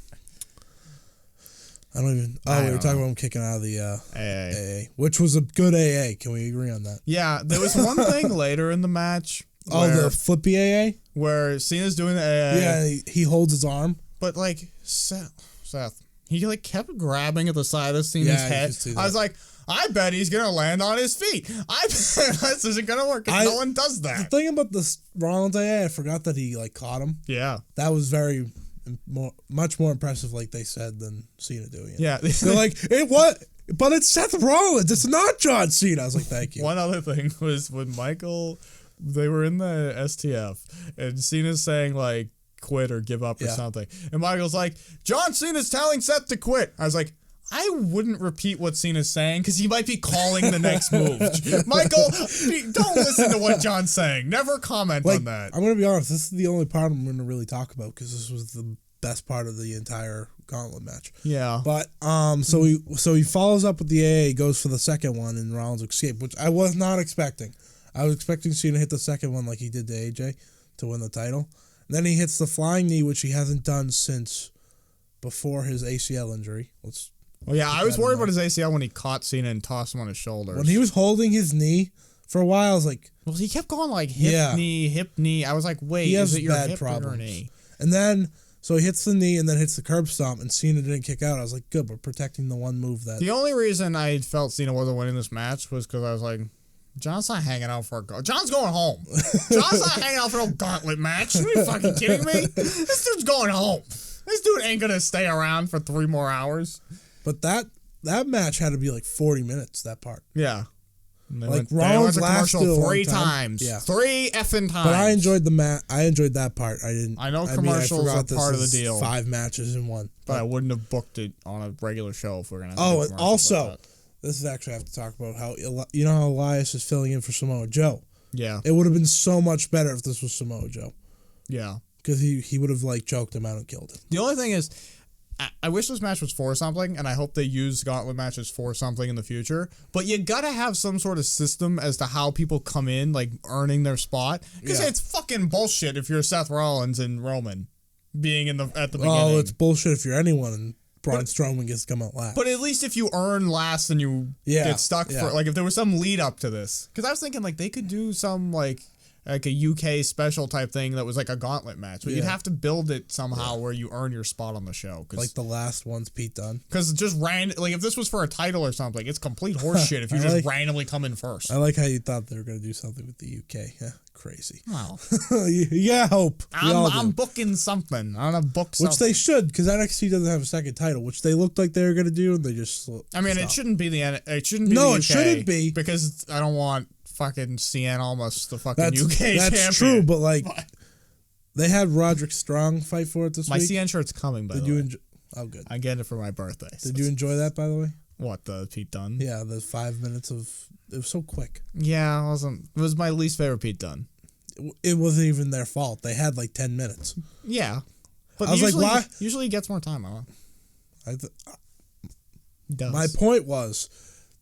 I don't even... Oh, we were talking about him kicking out of the AA, which was a good AA. Can we agree on that? Yeah, there was one thing later in the match. The flippy AA? Where Cena's doing the AA. Yeah, he holds his arm. But, like, Seth, he, like, kept grabbing at the side of Cena's head. I was like, I bet he's going to land on his feet. I bet this isn't going to work. No one does that. The thing about this Rollins AA, I forgot that he, like, caught him. Yeah. That was much more impressive, like they said, than Cena doing it. Yeah. They're like, what? But it's Seth Rollins. It's not John Cena. I was like, thank you. One other thing was when Michael, they were in the STF, and Cena's saying, like, quit or give up or something. And Michael's like, John Cena's telling Seth to quit. I was like, I wouldn't repeat what Cena's saying because he might be calling the next move. Michael, don't listen to what John's saying. Never comment on that. I'm going to be honest. This is the only part I'm going to really talk about because this was the best part of the entire gauntlet match. Yeah. But so he follows up with the AA, goes for the second one in Rollins escape, which I was not expecting. I was expecting Cena to hit the second one like he did to AJ to win the title. And then he hits the flying knee, which he hasn't done since before his ACL injury. I was worried about his ACL when he caught Cena and tossed him on his shoulders. When he was holding his knee for a while, I was like... Well, he kept going like hip knee. I was like, wait, is it your hip or your knee? And then, so he hits the knee and then hits the curb stomp, and Cena didn't kick out. I was like, good, we're protecting the one move that... The only reason I felt Cena wasn't winning this match was because I was like, John's not hanging out for John's going home. John's not hanging out for no gauntlet match. Are you fucking kidding me? This dude's going home. This dude ain't going to stay around for 3 more hours. But that match had to be like 40 minutes, that part. Yeah. Like Rollins lasted a long 3 times. Yeah. 3 effing times. But I enjoyed I enjoyed that part. I know commercials are part of the deal. 5 matches in one. But I wouldn't have booked it on a regular show if we're going to and also, this is actually I have to talk about how, you know how Elias is filling in for Samoa Joe? Yeah. It would have been so much better if this was Samoa Joe. Yeah. Because he would have like choked him out and killed him. The only thing is, I wish this match was for something, and I hope they use gauntlet matches for something in the future. But you gotta have some sort of system as to how people come in, like earning their spot. Because it's fucking bullshit if you're Seth Rollins and Roman being at the beginning. Oh, it's bullshit if you're anyone and Braun Strowman gets to come out last. But at least if you earn last and you get stuck for, like, if there was some lead up to this. Because I was thinking, like, they could do some, like a UK special type thing that was like a gauntlet match. But you'd have to build it somehow where you earn your spot on the show. Like the last one's Pete Dunne. Because just like if this was for a title or something, it's complete horseshit if you just randomly come in first. I like how you thought they were going to do something with the UK. Yeah, crazy. Wow. Yeah, hope. I'm booking something. I'm going to book something. Which they should, because NXT doesn't have a second title, which they looked like they were going to do, and they just it shouldn't be the UK. No, it shouldn't be. Because I don't want fucking CN almost the fucking UK champion. That's true, but like they had Roderick Strong fight for it this week. My CN shirt's coming, by the way. Oh, good. I get it for my birthday. Did you enjoy that, by the way? What, the Pete Dunne? Yeah, the 5 minutes of... It was so quick. Yeah, it was my least favorite Pete Dunne. It wasn't even their fault. They had like 10 minutes. Yeah. But I was usually, like, why? Usually he gets more time, My point was,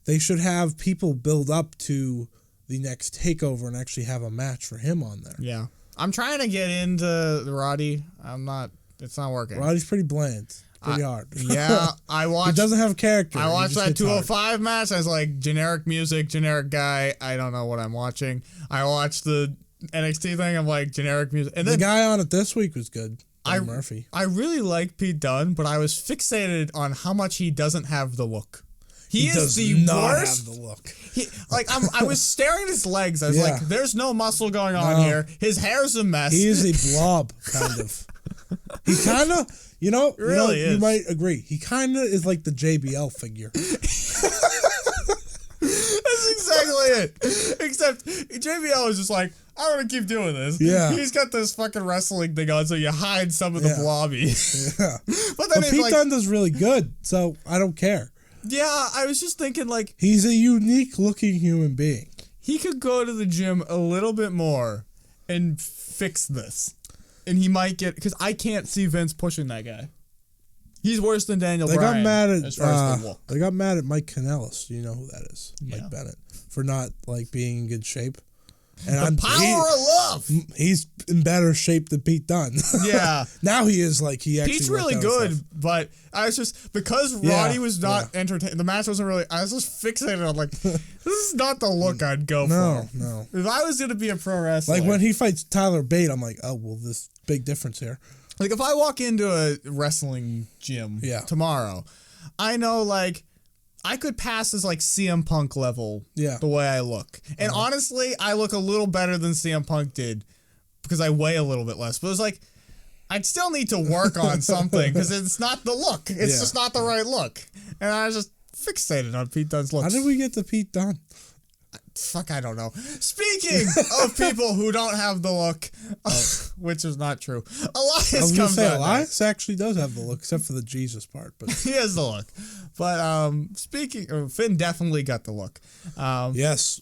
they should have people build up to the next takeover and actually have a match for him on there. Yeah. I'm trying to get into Roddy. It's not working. Roddy's pretty bland. Pretty hard. Yeah, I watched. He doesn't have a character. I watched that 205 match. I was like, generic music, generic guy. I don't know what I'm watching. I watched the NXT thing. I'm like, generic music. And then the guy on it this week was good. Murphy. I really like Pete Dunne, but I was fixated on how much he doesn't have the look. He is the worst. Have the look. I was staring at his legs. I was like, there's no muscle going on here. His hair's a mess. He is a blob, kind of. He kind of, you might agree. He kind of is like the JBL figure. That's exactly it. Except JBL is just like, I want to keep doing this. Yeah. He's got this fucking wrestling thing on, so you hide some of the blobby. Yeah. But Pete Dunne does really good, so I don't care. Yeah, I was just thinking, like... He's a unique-looking human being. He could go to the gym a little bit more and fix this. And he might get... Because I can't see Vince pushing that guy. He's worse than Daniel Bryan. They got mad at Mike Kanellis. Do you know who that is? Yeah. Mike Bennett. For not, being in good shape. And the power of love. He's in better shape than Pete Dunne. Yeah. Now he is he actually. Pete's really good, but I was just because Roddy was not entertaining. The match wasn't really. I was just fixated on this is not the look I'd go for. No. If I was gonna be a pro wrestler, when he fights Tyler Bate, I'm like, oh well, this big difference here. If I walk into a wrestling gym tomorrow, I know I could pass as CM Punk level the way I look. And honestly, I look a little better than CM Punk did because I weigh a little bit less. But it's I'd still need to work on something because it's not the look. It's just not the right look. And I was just fixated on Pete Dunne's looks. How did we get to Pete Dunne? Fuck, I don't know. Speaking of people who don't have the look, which is not true, Elias comes out. Elias actually does have the look, except for the Jesus part. But he has the look. But Finn definitely got the look. Yes.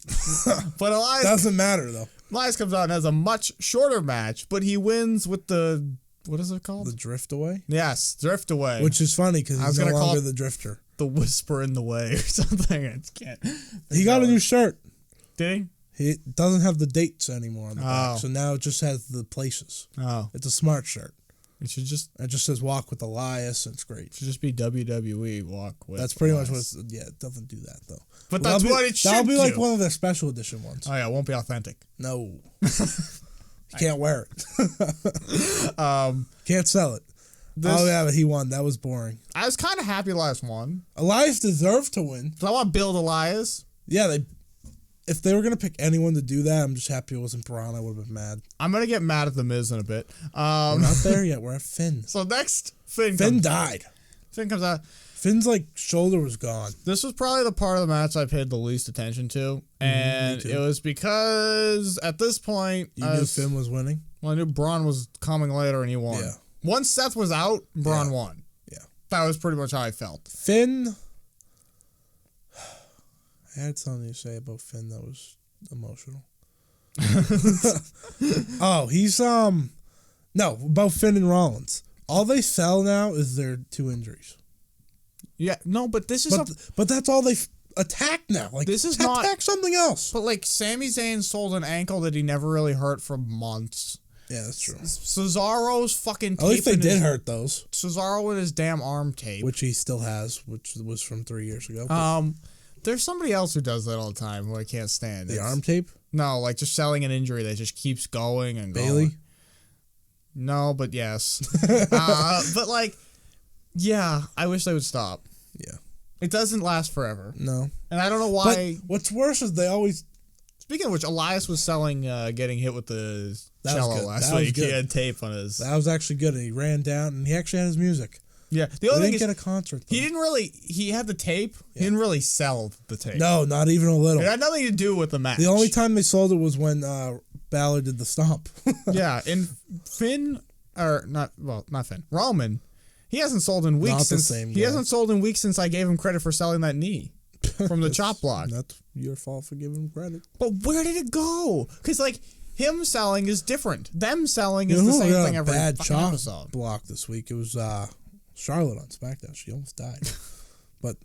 But Elias... Doesn't matter, though. Elias comes out and has a much shorter match, but he wins with the... What is it called? The Drift Away? Yes, Drift Away. Which is funny because he's no longer the Drifter. The Whisper in the Way or something. I can't... He got a new shirt. Did he? He doesn't have the dates anymore on the back, so now it just has the places. Oh. It's a smart shirt. It just says Walk with Elias, and it's great. It should just be WWE Walk with That's pretty Elias. much what it's... Yeah, it doesn't do that, though. But that's what it should do. That'll be like one of their special edition ones. Oh, yeah, it won't be authentic. No. You can't wear it. Can't sell it. But he won. That was boring. I was kind of happy Elias won. Elias deserved to win. So I want to build Elias. Yeah, if they were going to pick anyone to do that, I'm just happy it wasn't Braun. I would have been mad. I'm going to get mad at The Miz in a bit. We're not there yet. We're at Finn. So next, Finn died. Finn comes out. Finn's shoulder was gone. This was probably the part of the match I paid the least attention to. And it was because at this point... You knew Finn was winning? Well, I knew Braun was coming later and he won. Yeah. Once Seth was out, Braun won. Yeah. That was pretty much how I felt. Finn... I had something to say about Finn that was emotional. Oh, he's no, about Finn and Rollins. All they sell now is their 2 injuries. Yeah, no, but this is but that's all they attack now. This is not attack something else. But Sami Zayn sold an ankle that he never really hurt for months. Yeah, that's true. Cesaro's fucking tape. At least they did hurt those. Cesaro with his damn arm tape, which he still has, which was from 3 years ago. There's somebody else who does that all the time who I can't stand. The arm tape? No, just selling an injury that just keeps going and Bailey? going. No, but yes. But yeah, I wish they would stop. Yeah. It doesn't last forever. No. And I don't know why. But what's worse is they always... Speaking of which, Elias was selling getting hit with the cello last week. He had tape on his... That was actually good, and he ran down, and he actually had his music. Yeah, the only thing didn't get a concert. Though. He didn't really. He had the tape. Yeah. He didn't really sell the tape. No, not even a little. It had nothing to do with the match. The only time they sold it was when Balor did the stomp. Yeah, and Finn, or not Finn, Roman, He hasn't sold in weeks. Not the since same he guy. hasn't sold in weeks since I gave him credit for selling that knee from the chop block. That's your fault for giving him credit. But where did it go? Because like him selling is different. Them selling is the same thing every bad fucking chop episode. block this week. It was Charlotte on SmackDown. She almost died, but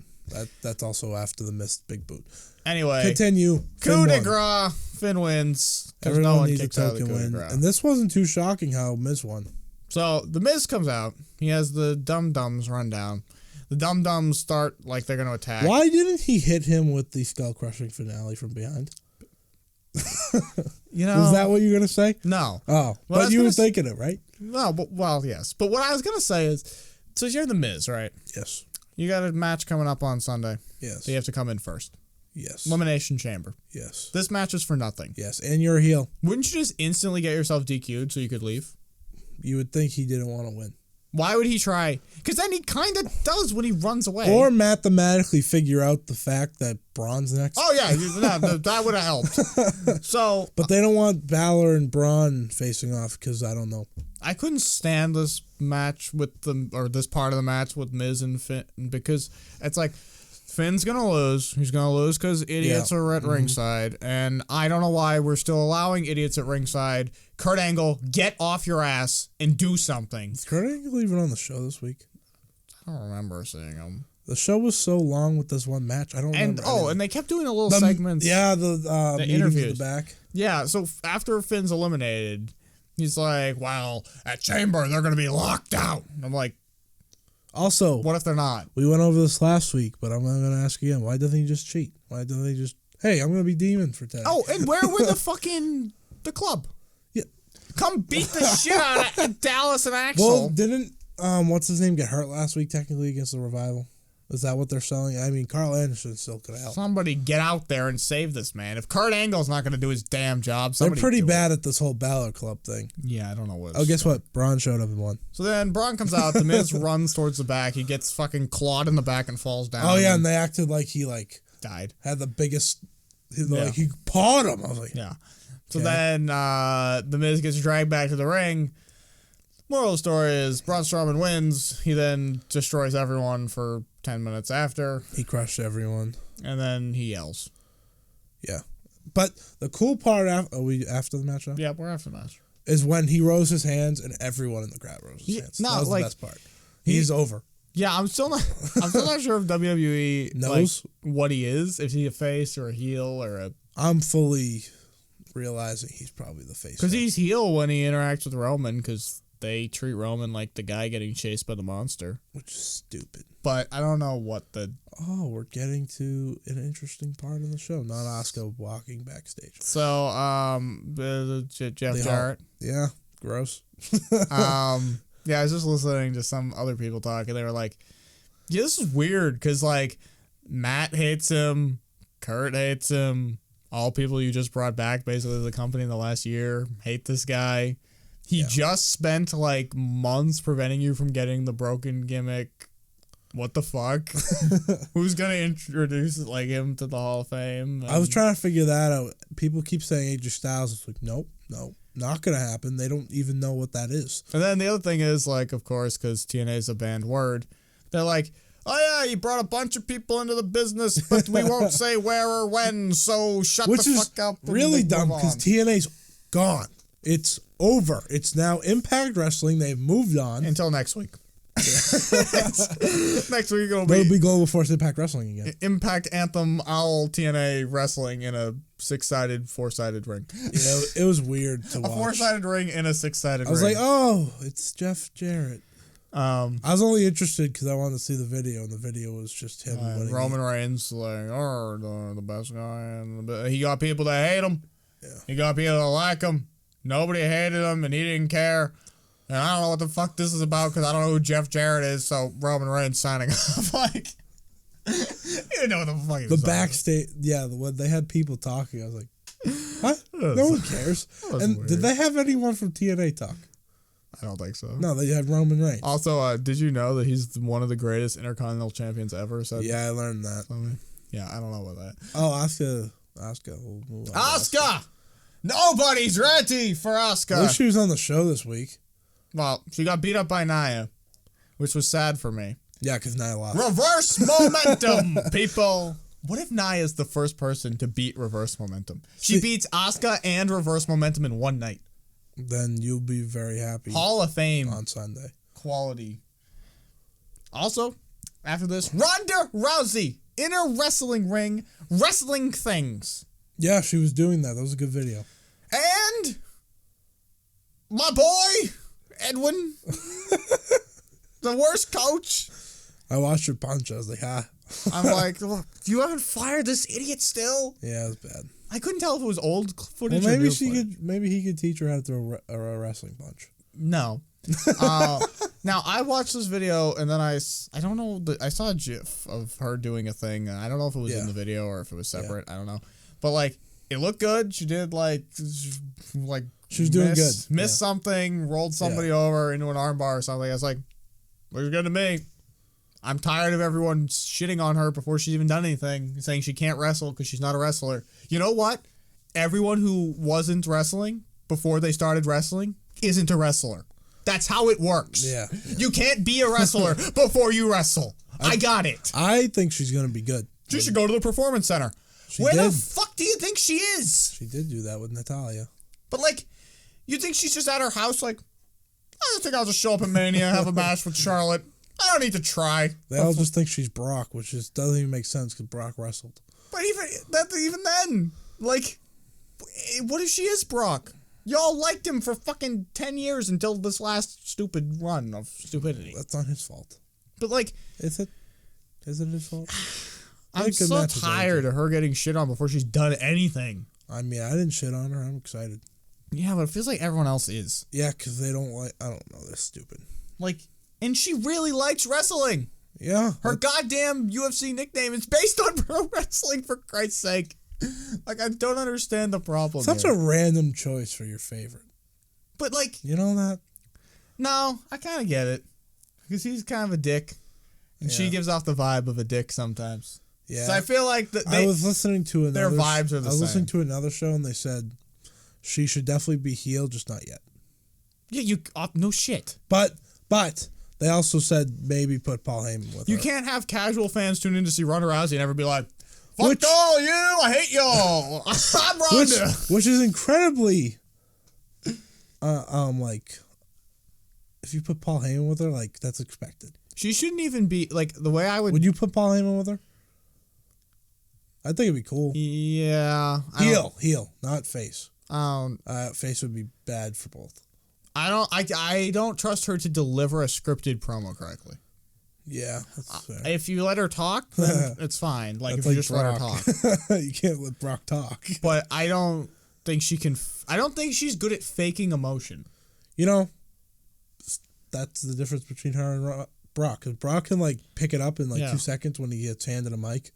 that's also after the missed big boot. Anyway, continue. Coup de grace. Finn wins because no one kicked out of the coup de grace. And this wasn't too shocking how Miz won. So the Miz comes out. He has the Dum-Dums run down. The Dum-Dums start like they're going to attack. Why didn't he hit him with the skull-crushing finale from behind? You know, was that what you were going to say? No. Oh, but you were thinking it, right? No, but well, yes. But what I was going to say is, so you're the Miz, right? Yes. You got a match coming up on Sunday. Yes. So you have to come in first. Yes. Elimination Chamber. Yes. This match is for nothing. Yes, and you're a heel. Wouldn't you just instantly get yourself DQ'd so you could leave? You would think he didn't want to win. Why would he try? Because then he kind of does when he runs away. Or mathematically figure out the fact that Braun's next. Oh, yeah. That would have helped. So, but they don't want Balor and Braun facing off because I don't know. I couldn't stand this match with this part of the match with Miz and Finn because it's like Finn's going to lose. He's going to lose because idiots are at ringside. And I don't know why we're still allowing idiots at ringside. Kurt Angle, get off your ass and do something. Is Kurt Angle even on the show this week? I don't remember seeing him. The show was so long with this one match. I don't remember. And they kept doing the little segments. Yeah, the interviews in the back. Yeah, so after Finn's eliminated, he's like, well, at Chamber, they're going to be locked out. And I'm like, also, what if they're not? We went over this last week, but I'm going to ask again. Why doesn't he just cheat? Why doesn't he just, hey, I'm going to be demon for 10? Oh, and where were the club? Yeah. Come beat the shit out of Dallas and Axel. Well, didn't, what's his name, get hurt last week technically against the Revival? Is that what they're selling? I mean, Carl Anderson still could help. Somebody get out there and save this man. If Kurt Angle's not going to do his damn job, they're pretty bad at this whole Balor Club thing. Yeah, I don't know what. Oh, guess what? Braun showed up and won. So then Braun comes out. The Miz runs towards the back. He gets fucking clawed in the back and falls down. Oh yeah, and they acted like he died. Had the biggest. He pawed him. I was like, yeah. So then the Miz gets dragged back to the ring. Moral of the story is Braun Strowman wins. He then destroys everyone for 10 minutes after. He crushed everyone. And then he yells. Yeah. But the cool part, are we after the match now? Yeah, we're after the match. Is when he rose his hands and everyone in the crowd rose his hands. That was the best part. He's over. Yeah, I'm still not sure if WWE knows what he is. If he's a face or a heel or a... I'm fully realizing he's probably the face. Because he's heel when he interacts with Roman because... They treat Roman like the guy getting chased by the monster. Which is stupid. But I don't know what the... Oh, we're getting to an interesting part of the show. Not Asuka walking backstage. So, Jeff Jarrett. Yeah, gross. Yeah, I was just listening to some other people talk, and they were like, yeah, this is weird, because, Matt hates him, Kurt hates him, all people you just brought back, basically, the company in the last year, hate this guy. He just spent months preventing you from getting the broken gimmick. What the fuck? Who's gonna introduce him to the Hall of Fame? I was trying to figure that out. People keep saying AJ Styles. It's like, nope, not gonna happen. They don't even know what that is. And then the other thing is, of course, because TNA is a banned word, they're like, oh yeah, you brought a bunch of people into the business, but we won't say where or when, so shut the fuck up. Which is really dumb because TNA's gone. It's over. It's now Impact Wrestling. They've moved on. Until next week. Next week it'll be Global Force Impact Wrestling again. Impact Anthem Owl TNA Wrestling in a 6-sided, 4-sided ring. Yeah, it was weird to watch. A 4-sided ring in a 6-sided ring. I was like, oh, it's Jeff Jarrett. I was only interested because I wanted to see the video, and the video was just him winning. Roman Reigns, the best guy. And he got people that hate him. Yeah. He got people that like him. Nobody hated him, and he didn't care. And I don't know what the fuck this is about because I don't know who Jeff Jarrett is, so Roman Reigns signing off. You didn't know what the fuck he was The backstage, when they had people talking, I was like, huh? No one cares. And weird. Did they have anyone from TNA talk? I don't think so. No, they had Roman Reigns. Also, did you know that he's one of the greatest Intercontinental champions ever? Yeah, I learned that. Yeah, I don't know about that. Oh, Asuka. Asuka! Nobody's ready for Asuka. I wish she was on the show this week. Well, she got beat up by Nia. which was sad for me. Yeah, because Nia lost. Reverse momentum, people. What if Nia is the first person to beat reverse momentum? She beats Asuka and reverse momentum in one night. Then you'll be very happy. Hall of Fame. On Sunday. Quality. Also, after this, Ronda Rousey in a wrestling ring, wrestling things. Yeah, she was doing that. That was a good video. And my boy, Edwin, the worst coach. I watched her punch. I was like, I'm like, look, you haven't fired this idiot still? Yeah, it was bad. I couldn't tell if it was old footage. Well, maybe or new maybe he could teach her how to throw a wrestling punch. No. Now I watched this video and then I don't know, I saw a GIF of her doing a thing. I don't know if it was in the video or if it was separate. I don't know, but like it looked good. She did like she was doing good. Missed something, rolled somebody over into an armbar or something. I was like, looks good to me. I'm tired of everyone shitting on her before she's even done anything, saying she can't wrestle because she's not a wrestler. You know what? Everyone who wasn't wrestling before they started wrestling isn't a wrestler. That's how it works. Yeah. You can't be a wrestler before you wrestle. I got it. I think she's going to be good. She should go to the Performance Center. Where the fuck do you think she is? She did do that with Natalya. But, like, you think she's just at her house, like, I think I'll just show up in Mania, have a match with Charlotte. I don't need to try. They all just think she's Brock, which just doesn't even make sense because Brock wrestled. But even then, like, what if she is Brock? Y'all liked him for fucking 10 years until this last stupid run of stupidity. That's not his fault. But, like... Is it? Is it his fault? I'm so tired of her getting shit on before she's done anything. I mean, I didn't shit on her. I'm excited. Yeah, but it feels like everyone else is. Yeah, because they don't like... I don't know. They're stupid. Like, and she really likes wrestling. Yeah. Her goddamn UFC nickname is based on pro wrestling, for Christ's sake. Like, I don't understand the problem. Such a random choice for your favorite. But, like... You know that? No, I kind of get it. Because he's kind of a dick. And she gives off the vibe of a dick sometimes. Yeah. So I feel like... I was listening to another... Their vibes are the same. I was listening to another show and they said she should definitely be healed, just not yet. Yeah, you... no shit. But... They also said maybe put Paul Heyman with her. You can't have casual fans tune in to see Ronda Rousey and never be like, fuck all you, I hate y'all. I'm Ronda. Which is incredibly, like, if you put Paul Heyman with her, like, that's expected. She shouldn't even be, like, the way I would... Would you put Paul Heyman with her? I think it'd be cool. Yeah. Heel, not face. Face would be bad for both. I don't trust her to deliver a scripted promo correctly. Yeah, that's fair. If you let her talk, then it's fine. Like, if you just Brock. let her talk. You can't let Brock talk. But I don't think she can... I don't think she's good at faking emotion. You know, that's the difference between her and Brock. Because Brock can, like, pick it up in, 2 seconds when he gets handed a mic.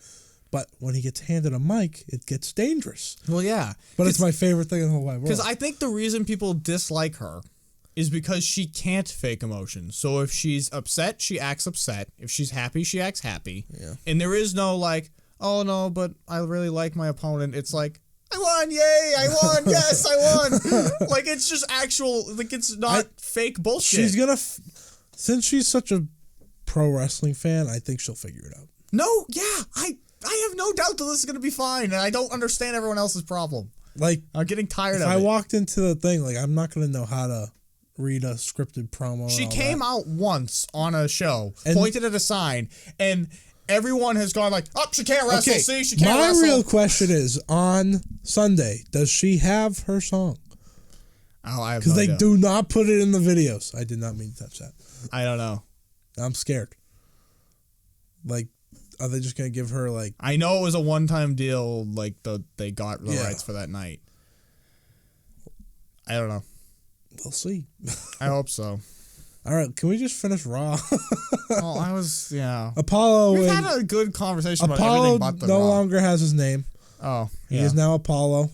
But when he gets handed a mic, it gets dangerous. Well, yeah. But it's my favorite thing in the whole wide world. Because I think the reason people dislike her is because she can't fake emotion. So if she's upset, she acts upset. If she's happy, she acts happy. Yeah. And there is no like, oh no, but I really like my opponent. It's like, I won, yay, I won, yes, I won. Like, it's just actual, like, it's not fake bullshit. She's gonna, since she's such a pro wrestling fan, I think she'll figure it out. No, yeah, I have no doubt that this is gonna be fine, and I don't understand everyone else's problem. Like, I'm getting tired of it. If I walked into the thing, like, I'm not gonna know how to read a scripted promo. She came out once on a show, pointed at a sign, and everyone has gone like, oh, she can't wrestle. Okay, See, she can't wrestle. My real question is, on Sunday, does she have her song? Oh, I have no idea. Because they do not put it in the videos. I did not mean to touch that. I don't know. I'm scared. Like, are they just going to give her, like... I know it was a one-time deal, like, they got the rights for that night. I don't know. We'll see. I hope so. All right, can we just finish Raw? Yeah. Apollo. We've had a good conversation about everything but the Raw. no longer has his name. Oh, yeah. He is now Apollo.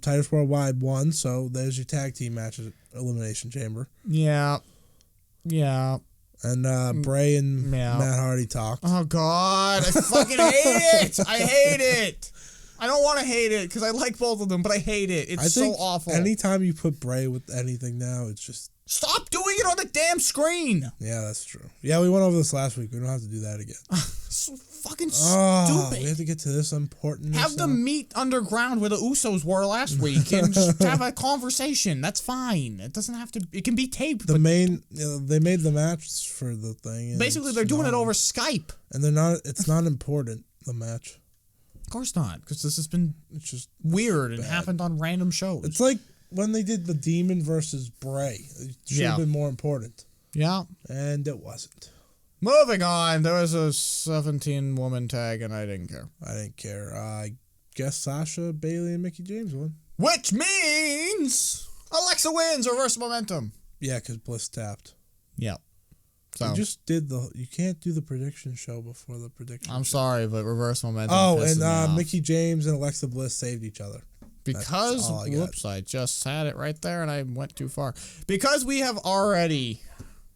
Titus Worldwide won, so there's your tag team match at Elimination Chamber. Yeah. Yeah. And Bray and Matt Hardy talked. Oh, God. I fucking hate it. I hate it. I don't want to hate it because I like both of them, but I hate it. It's so awful. Anytime you put Bray with anything now, it's just... Stop doing it on the damn screen. Yeah, that's true. Yeah, we went over this last week. We don't have to do that again. So fucking stupid. We have to get to this important. Have them meet underground where the Usos were last week and just have a conversation. That's fine. It doesn't have to. It can be taped. They made the match for the thing. Basically, they're doing it over Skype, and they're not. It's not important. The match. Of course not, because this has been just weird and happened on random shows. It's like when they did the Demon versus Bray. It should have been more important. Yeah. And it wasn't. Moving on. There was a 17-woman tag, and I didn't care. I didn't care. I guess Sasha, Bayley, and Mickie James won. Which means Alexa wins. Reverse momentum. Yeah, because Bliss tapped. Yeah. So you just did you can't do the prediction show before the prediction I'm show. sorry, but reverse momentum. Oh, and Mickie James and Alexa Bliss saved each other. Because, whoops, I just had it right there and I went too far. Because we have already,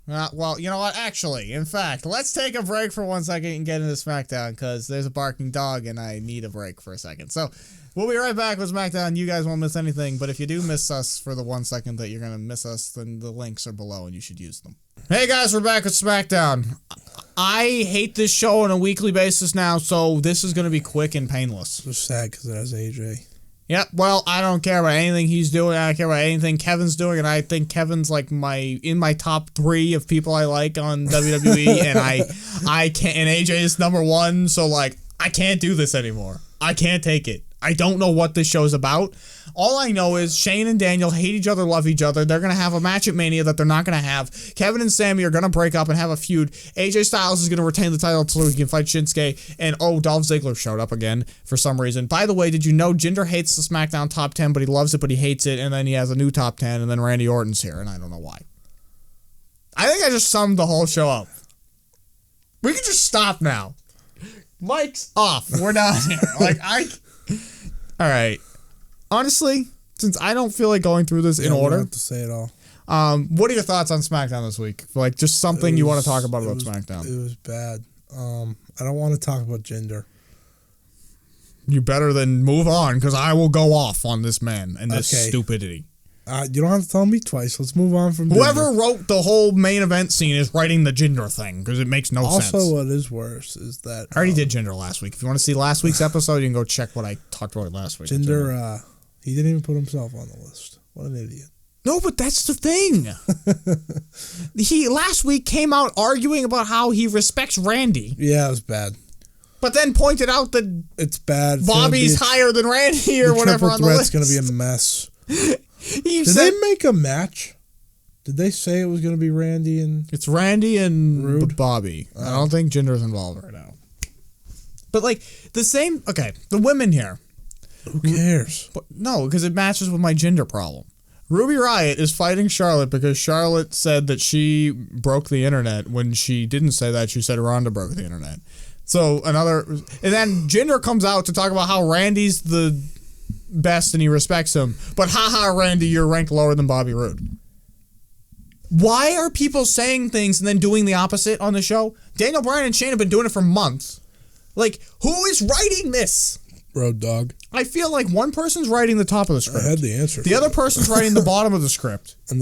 well, you know what? Actually, in fact, let's take a break for 1 second and get into SmackDown because there's a barking dog and I need a break for a second. So we'll be right back with SmackDown. You guys won't miss anything, but if you do miss us for the 1 second that you're going to miss us, then the links are below and you should use them. Hey guys, we're back with SmackDown. I hate this show on a weekly basis now, so this is going to be quick and painless. It's sad because it has AJ. Yep, well, I don't care about anything he's doing. I don't care about anything Kevin's doing, and I think Kevin's like in my top 3 of people I like on WWE, and I can't. And AJ is number 1, so like I can't do this anymore. I can't take it. I don't know what this show's about. All I know is Shane and Daniel hate each other, love each other. They're going to have a match at Mania that they're not going to have. Kevin and Sami are going to break up and have a feud. AJ Styles is going to retain the title until he can fight Shinsuke. And, Dolph Ziggler showed up again for some reason. By the way, did you know Jinder hates the SmackDown top 10, but he loves it, but he hates it. And then he has a new top 10, and then Randy Orton's here, and I don't know why. I think I just summed the whole show up. We can just stop now. Mic's off. We're done here. All right. Honestly, since I don't feel like going through this in order. I don't have to say it all. What are your thoughts on SmackDown this week? Like, just something you want to talk about SmackDown. It was bad. I don't want to talk about gender. You better than move on, because I will go off on this man and this stupidity. You don't have to tell me twice. Let's move on from whoever wrote the whole main event scene is writing the gender thing, because it makes no sense. Also, what is worse is that I already did gender last week. If you want to see last week's episode, you can go check what I talked about last week. Gender, he didn't even put himself on the list. What an idiot. No, but that's the thing. He last week came out arguing about how he respects Randy. Yeah, it was bad. But then pointed out that it's bad. Bobby's higher than Randy or whatever on the list. Triple threat's going to be a mess. Did they make a match? Did they say it was going to be Randy and... It's Randy and Bobby. I don't think Jinder's involved right now. But, like, the women here. Who cares? No, because it matches with my gender problem. Ruby Riott is fighting Charlotte because Charlotte said that she broke the internet. When she didn't say that, she said Ronda broke the internet. So, and then Jinder comes out to talk about how Randy's the best and he respects him, but haha, Randy, you're ranked lower than Bobby Roode. Why are people saying things and then doing the opposite on the show? Daniel Bryan and Shane have been doing it for months. Like, who is writing this? Road Dogg. I feel like one person's writing the top of the script. I had the answer. The other person's writing the bottom of the script. And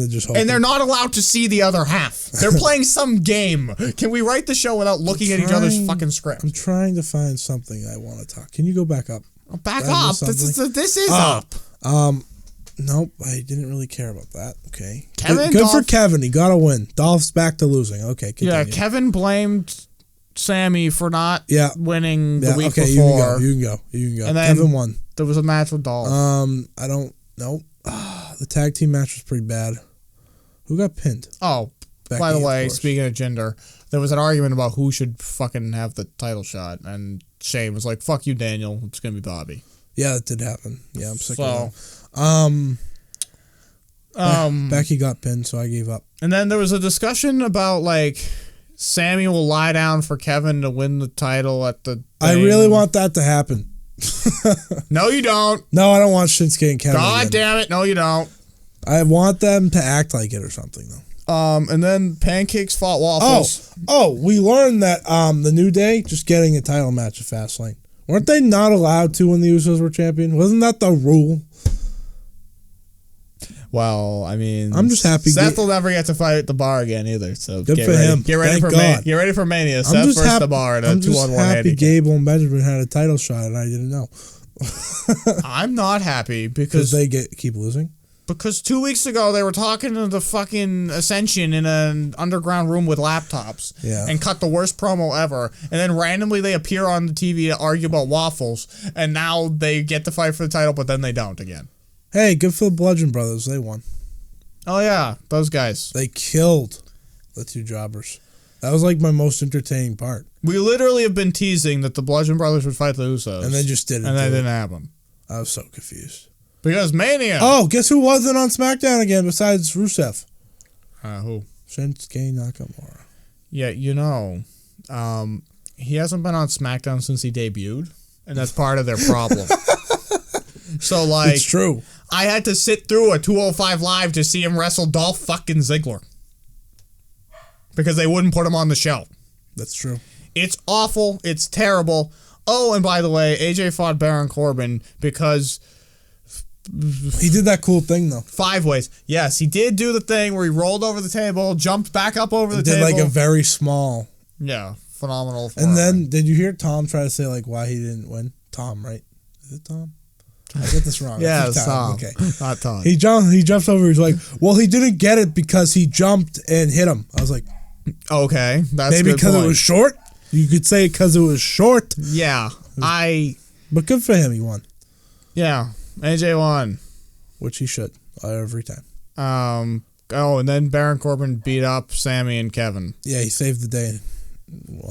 they're not allowed to see the other half. They're playing some game. Can we write the show without looking at each other's fucking script? I'm trying to find something I want to talk. Can you go back up? Back up. This is up. Nope. I didn't really care about that. Okay. Kevin, good for Kevin. He got a win. Dolph's back to losing. Okay. Continue. Yeah. Kevin blamed Sammy for not winning the week before. You can go. And then Kevin won. There was a match with Dolph. I don't know. The tag team match was pretty bad. Who got pinned? Oh, by the way, speaking of gender, there was an argument about who should fucking have the title shot, and Shane was like, "Fuck you, Daniel. It's gonna be Bobby." Yeah, that did happen. Yeah, I'm sick of that. Becky got pinned, so I gave up. And then there was a discussion about like Sammy will lie down for Kevin to win the title at the thing. I really want that to happen. No, you don't. No, I don't want Shinsuke and Kevin. God damn it. No, you don't. I want them to act like it or something, though. And then Pancakes fought Waffles. We learned that the New Day just getting a title match at Fastlane. Weren't they not allowed to when the Usos were champion? Wasn't that the rule? Well, I mean, I'm just happy. Seth will never get to fight at the bar again either. So good get for ready. him. Get ready Thank for God. Get ready for Mania. Seth versus the bar at a 2-on-1 handicap. I'm just happy Gable and Benjamin had a title shot and I didn't know. I'm not happy because they keep losing. Because 2 weeks ago, they were talking to the fucking Ascension in an underground room with laptops and cut the worst promo ever. And then randomly they appear on the TV to argue about waffles. And now they get to fight for the title, but then they don't again. Hey, good for the Bludgeon Brothers. They won. Oh, yeah. Those guys. They killed the two jobbers. That was like my most entertaining part. We literally have been teasing that the Bludgeon Brothers would fight the Usos. And they just didn't. And that didn't happen. I was so confused. Because Mania. Oh, guess who wasn't on SmackDown again besides Rusev? Who? Shinsuke Nakamura. Yeah, you know, he hasn't been on SmackDown since he debuted, and that's part of their problem. So, like, it's true. I had to sit through a 205 Live to see him wrestle Dolph fucking Ziggler because they wouldn't put him on the show. That's true. It's awful. It's terrible. Oh, and by the way, AJ fought Baron Corbin because he did that cool thing, though. 5 ways. Yes, he did do the thing where he rolled over the table, jumped back up over the table. Did like a very small. Yeah, phenomenal. And then, did you hear Tom try to say like why he didn't win? Tom, right? Is it Tom? I get this wrong. Yeah, it's Tom. Okay, not Tom. He jumped over. He's like, well, he didn't get it because he jumped and hit him. I was like, okay, that's maybe because it was short. You could say it because it was short. Yeah, But good for him. He won. Yeah, AJ won, which he should every time. Oh, and then Baron Corbin beat up Sammy and Kevin. Yeah, he saved the day.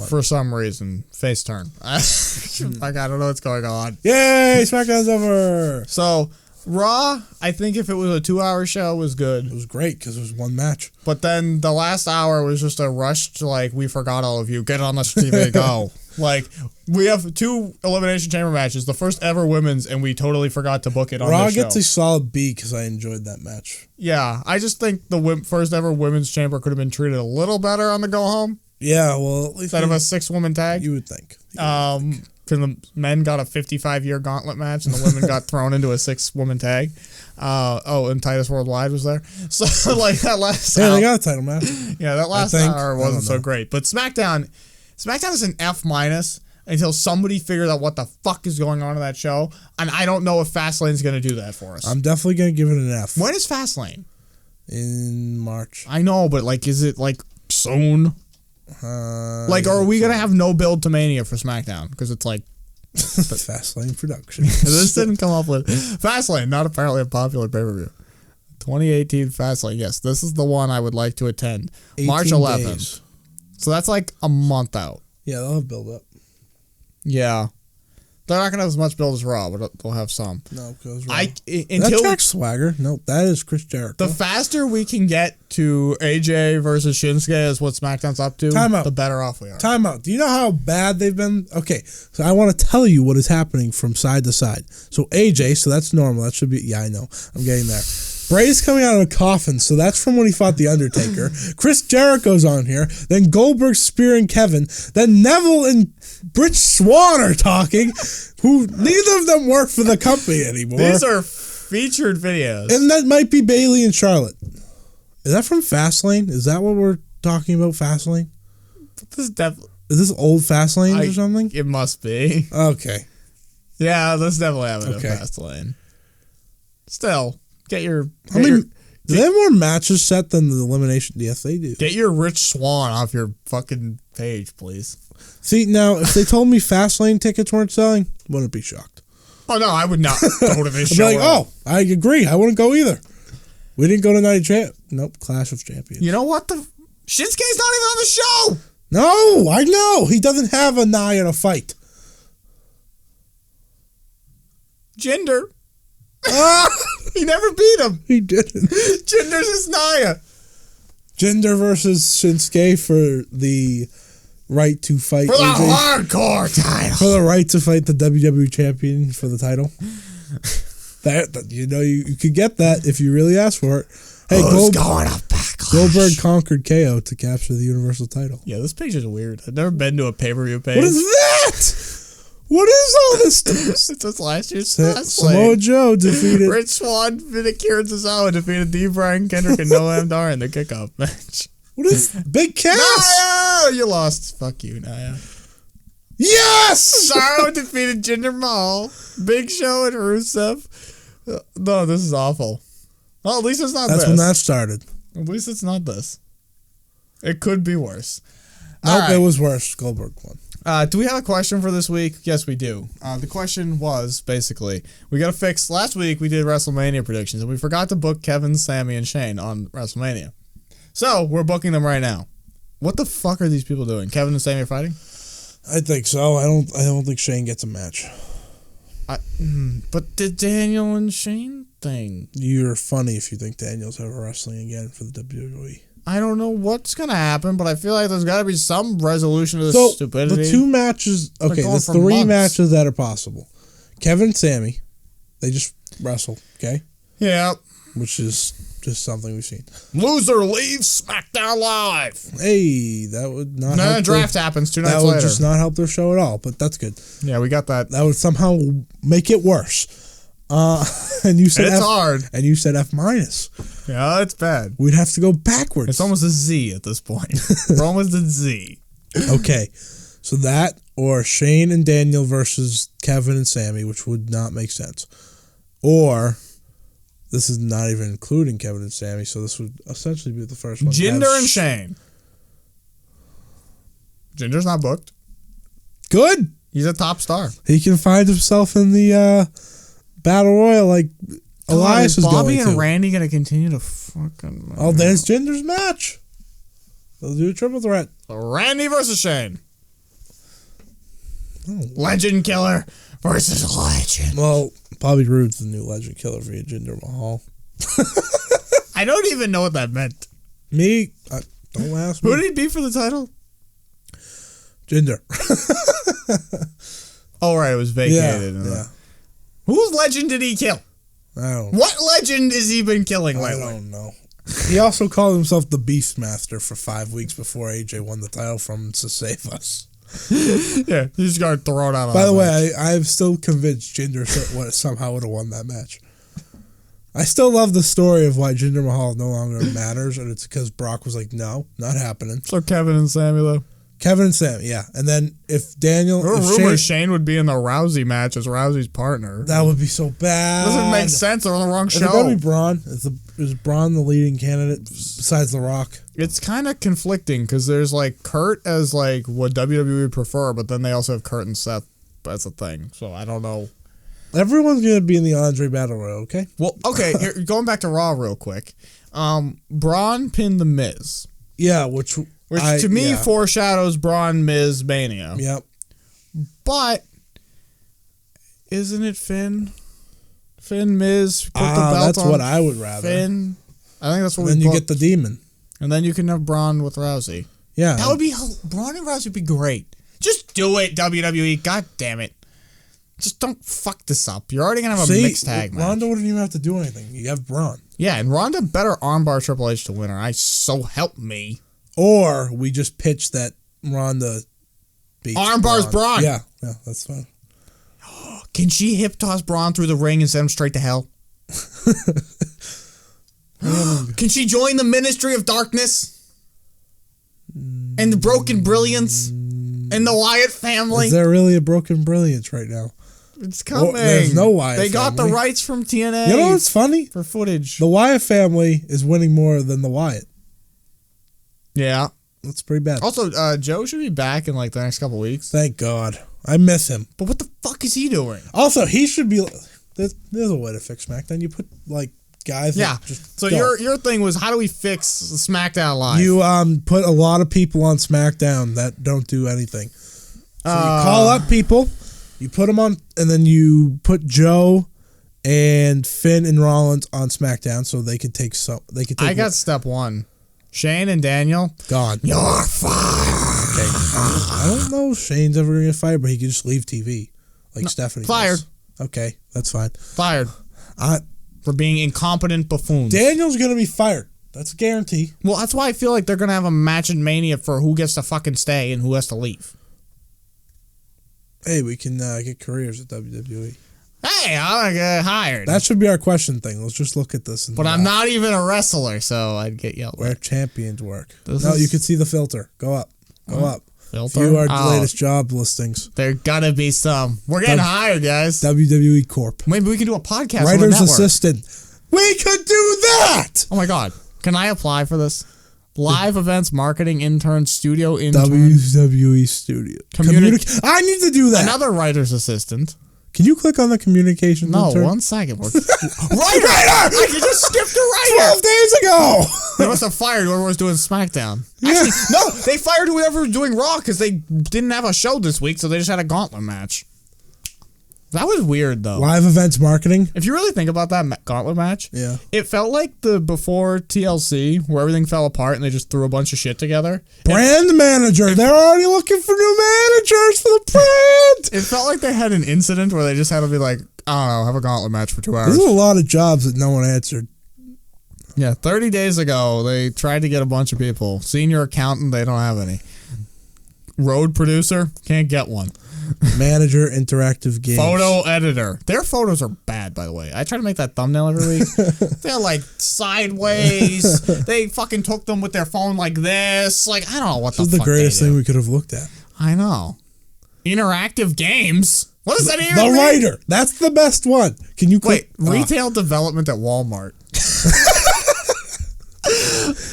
For some reason. Face turn. Like, I don't know what's going on. Yay, SmackDown's over. So, Raw, I think if it was a 2-hour show, was good. It was great because it was one match. But then the last hour was just a rush to, like, we forgot all of you. Get on the TV, go. Like, we have 2 Elimination Chamber matches, the first ever women's, and we totally forgot to book it on Raw the show. gets a solid B because I enjoyed that match. Yeah, I just think the first ever women's chamber could have been treated a little better on the go home. Yeah, well, instead of a 6-woman tag. You would think. Because the men got a 55-year gauntlet match and the women got thrown into a 6-woman tag. And Titus Worldwide was there. So, like, that last hour. Yeah, they got a title match. Yeah, that last hour wasn't so great. But SmackDown is an F- until somebody figures out what the fuck is going on in that show. And I don't know if Fastlane's going to do that for us. I'm definitely going to give it an F. When is Fastlane? In March. I know, but, like, is it, like, soon? Like, are we going to have no build to Mania for SmackDown? Because it's like... Fastlane Productions. This didn't come up with... Fastlane, not apparently a popular pay-per-view. 2018 Fastlane. Yes, this is the one I would like to attend. March 11th. Days. So that's like a month out. Yeah, they'll have build up. Yeah. They're not going to have as much build as Raw, but they'll have some. No, because Raw. Until Jack Swagger. Nope, that is Chris Jericho. The faster we can get to AJ versus Shinsuke as what SmackDown's up to, the better off we are. Time out. Do you know how bad they've been? Okay, so I want to tell you what is happening from side to side. So AJ, so that's normal. That should be, yeah, I know. I'm getting there. Bray's coming out of a coffin, so that's from when he fought The Undertaker. Chris Jericho's on here. Then Goldberg's spearing Kevin. Then Neville and Rich Swann are talking, who neither of them work for the company anymore. These are featured videos. And that might be Bayley and Charlotte. Is that from Fastlane? Is that what we're talking about, Fastlane? Is this old Fastlane or something? It must be. Okay. Yeah, this definitely happened in Fastlane. Still. Do they have more matches set than the elimination? Yes, they do. Get your Rich Swann off your fucking page, please. See, now, if they told me Fastlane tickets weren't selling, wouldn't be shocked. Oh, no, I would not go to this show. I'd be like, oh, I agree. I wouldn't go either. We didn't go to Night of Champ. Nope, Clash of Champions. You know what? Shinsuke's not even on the show. No, I know. He doesn't have a Nia to fight. Jinder. He never beat him. He didn't. Jinder's his Nia. Jinder versus Shinsuke for the right to fight. For the hardcore title. For the right to fight the WWE champion for the title. You could get that if you really ask for it. Hey, going up Backlash? Goldberg conquered KO to capture the Universal title. Yeah, this page is weird. I've never been to a pay-per-view page. What is that? What is all this stuff? It's just last year's Samoa Joe defeated Rich Swann, Kieran Tozawa defeated D. Brian Kendrick and Noam Dar in the kickoff match. What is Big Cass? Naya! You lost. Fuck you, Naya. Yes! Cesaro defeated Jinder Mahal, Big Show, and Rusev. No, this is awful. Well, at least it's not this. That's when that started. At least it's not this. It could be worse. Nope, it was worse. Goldberg won. Do we have a question for this week? Yes, we do. The question was, basically, we got to fix... Last week, we did WrestleMania predictions, and we forgot to book Kevin, Sammy, and Shane on WrestleMania. So, we're booking them right now. What the fuck are these people doing? Kevin and Sammy are fighting? I think so. I don't think Shane gets a match. But the Daniel and Shane thing... You're funny if you think Daniel's ever wrestling again for the WWE. I don't know what's going to happen, but I feel like there's got to be some resolution to this stupidity. The two matches... Okay, there's three matches that are possible. Kevin and Sammy, they just wrestle, okay? Yeah. Which is just something we've seen. Loser leaves SmackDown Live. Hey, that would not help. No, draft happens 2 nights later. That would just not help their show at all, but that's good. Yeah, we got that. That would somehow make it worse. And you said it's hard. And you said F minus. Yeah, it's bad. We'd have to go backwards. It's almost a Z at this point. We're almost at Z. Okay, so that or Shane and Daniel versus Kevin and Sammy, which would not make sense. Or this is not even including Kevin and Sammy, so this would essentially be the first one. Jinder and Shane. Jinder's not booked. Good. He's a top star. He can find himself in the Battle Royal like Elias is going to. Bobby and Randy going to continue to fucking... Oh, there's Jinder's match. They'll do a triple threat. Randy versus Shane. Oh. Legend Killer versus Legend. Well, Bobby Roode's the new Legend Killer via Jinder Mahal. I don't even know what that meant. Don't ask me. Who did he beat for the title? Jinder. Oh, right. It was vacated. Yeah. Whose legend did he kill? I don't know. What legend has he been killing lately? I don't know. He also called himself the Beastmaster for 5 weeks before AJ won the title from him to save us. Yeah, he just got thrown out. By the way, I'm still convinced Jinder somehow would have won that match. I still love the story of why Jinder Mahal no longer matters, and it's because Brock was like, no, not happening. So Kevin and Sammy, though? Kevin and Sammy, yeah. And then if Daniel... Shane would be in the Rousey match as Rousey's partner. That would be so bad. Doesn't make sense. They're on the wrong show. It's got to be Braun. Is Braun the leading candidate besides The Rock? It's kind of conflicting because there's like Kurt as like what WWE would prefer, but then they also have Kurt and Seth as a thing. So I don't know. Everyone's going to be in the Andre Battle Royal, okay? Well, okay. Going back to Raw real quick. Braun pinned The Miz. Yeah, which to me foreshadows Braun Miz Mania. Yep. But isn't it Finn? Finn Miz put the belt that's on what I would rather. Finn. I think that's what then you get the demon. And then you can have Braun with Rousey. Yeah. That would be Braun and Rousey would be great. Just do it, WWE. God damn it. Just don't fuck this up. You're already gonna have a mixed tag match. Ronda wouldn't even have to do anything. You have Braun. Yeah, and Ronda better armbar Triple H to win her. So help me. Or we just pitch that Ronda beats armbars Braun. Yeah, that's fine. Can she hip toss Braun through the ring and send him straight to hell? Can she join the Ministry of Darkness? And the Broken Brilliance? And the Wyatt family? Is there really a Broken Brilliance right now? It's coming. There's no Wyatt They family. got the rights from TNA. You know what's funny? For footage. The Wyatt family is winning more than the Wyatt. Yeah. That's pretty bad. Also, Joe should be back in like the next couple weeks. Thank God. I miss him. But what the fuck is he doing? Also, he should be... There's a way to fix SmackDown. You put, like, guys... Yeah. So your thing was, how do we fix SmackDown Live? You put a lot of people on SmackDown that don't do anything. So you call up people, you put them on, and then you put Joe and Finn and Rollins on SmackDown so they could take... I got step one. Shane and Daniel, gone. You're fired. Okay. I don't know if Shane's ever going to get fired, but he could just leave TV. Like Stephanie. Fired. Does. Okay, that's fine. Fired. For being incompetent buffoons. Daniel's going to be fired. That's a guarantee. Well, that's why I feel like they're going to have a match in Mania for who gets to fucking stay and who has to leave. Hey, we can get careers at WWE. Hey, I want to get hired. That should be our question thing. Let's just look at this. But I'm not even a wrestler, so I'd get yelled at. Where champions work. You can see the filter. Go up. Go up. Filter? View our latest job listings. There gotta be some. We're getting hired, guys. WWE Corp. Maybe we can do a podcast. Writer's assistant. We could do that! Oh my God. Can I apply for this? Live events marketing intern, studio intern. WWE studio. I need to do that. Another writer's assistant. Can you click on the communications intern? No, 1 second. Writer! I just skipped a writer! 12 days ago! They must have fired whoever was doing SmackDown. Actually, no, they fired whoever was doing Raw because they didn't have a show this week, so they just had a gauntlet match. That was weird, though. Live events marketing? If you really think about that gauntlet match, yeah, it felt like the before TLC, where everything fell apart and they just threw a bunch of shit together. Brand manager. They're already looking for new managers for the brand. It felt like they had an incident where they just had to be like, I don't know, have a gauntlet match for 2 hours. There's a lot of jobs that no one answered. Yeah, 30 days ago, they tried to get a bunch of people. Senior accountant, they don't have any. Road producer, can't get one. Manager, interactive games. Photo editor. Their photos are bad, by the way. I try to make that thumbnail every week. They're like sideways. They fucking took them with their phone like this. Like, I don't know what the fuck. This is the greatest thing we could have looked at. I know. Interactive games. What does that even mean? The writer. That's the best one. Can you click? Wait, retail development at Walmart.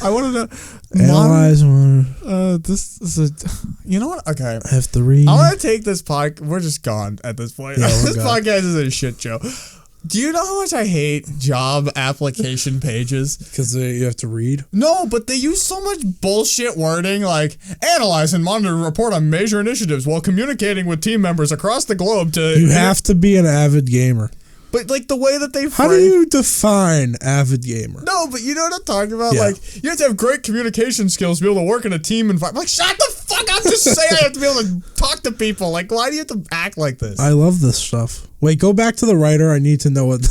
I wanted to analyze one. This is a. You know what? Okay, I have to read. I want to take this podcast. We're just gone at this point. Yeah, this podcast is a shit show. Do you know how much I hate job application pages? Because you have to read? No, but they use so much bullshit wording like analyze and monitor and report on major initiatives while communicating with team members across the globe to. You have to be an avid gamer. But like the way that they How do you define avid gamer? No, but you know what I'm talking about? Yeah. Like, you have to have great communication skills to be able to work in a team environment. Like, shut the fuck up. Just say I have to be able to talk to people. Like, why do you have to act like this? I love this stuff. Wait, go back to the writer. I need to know what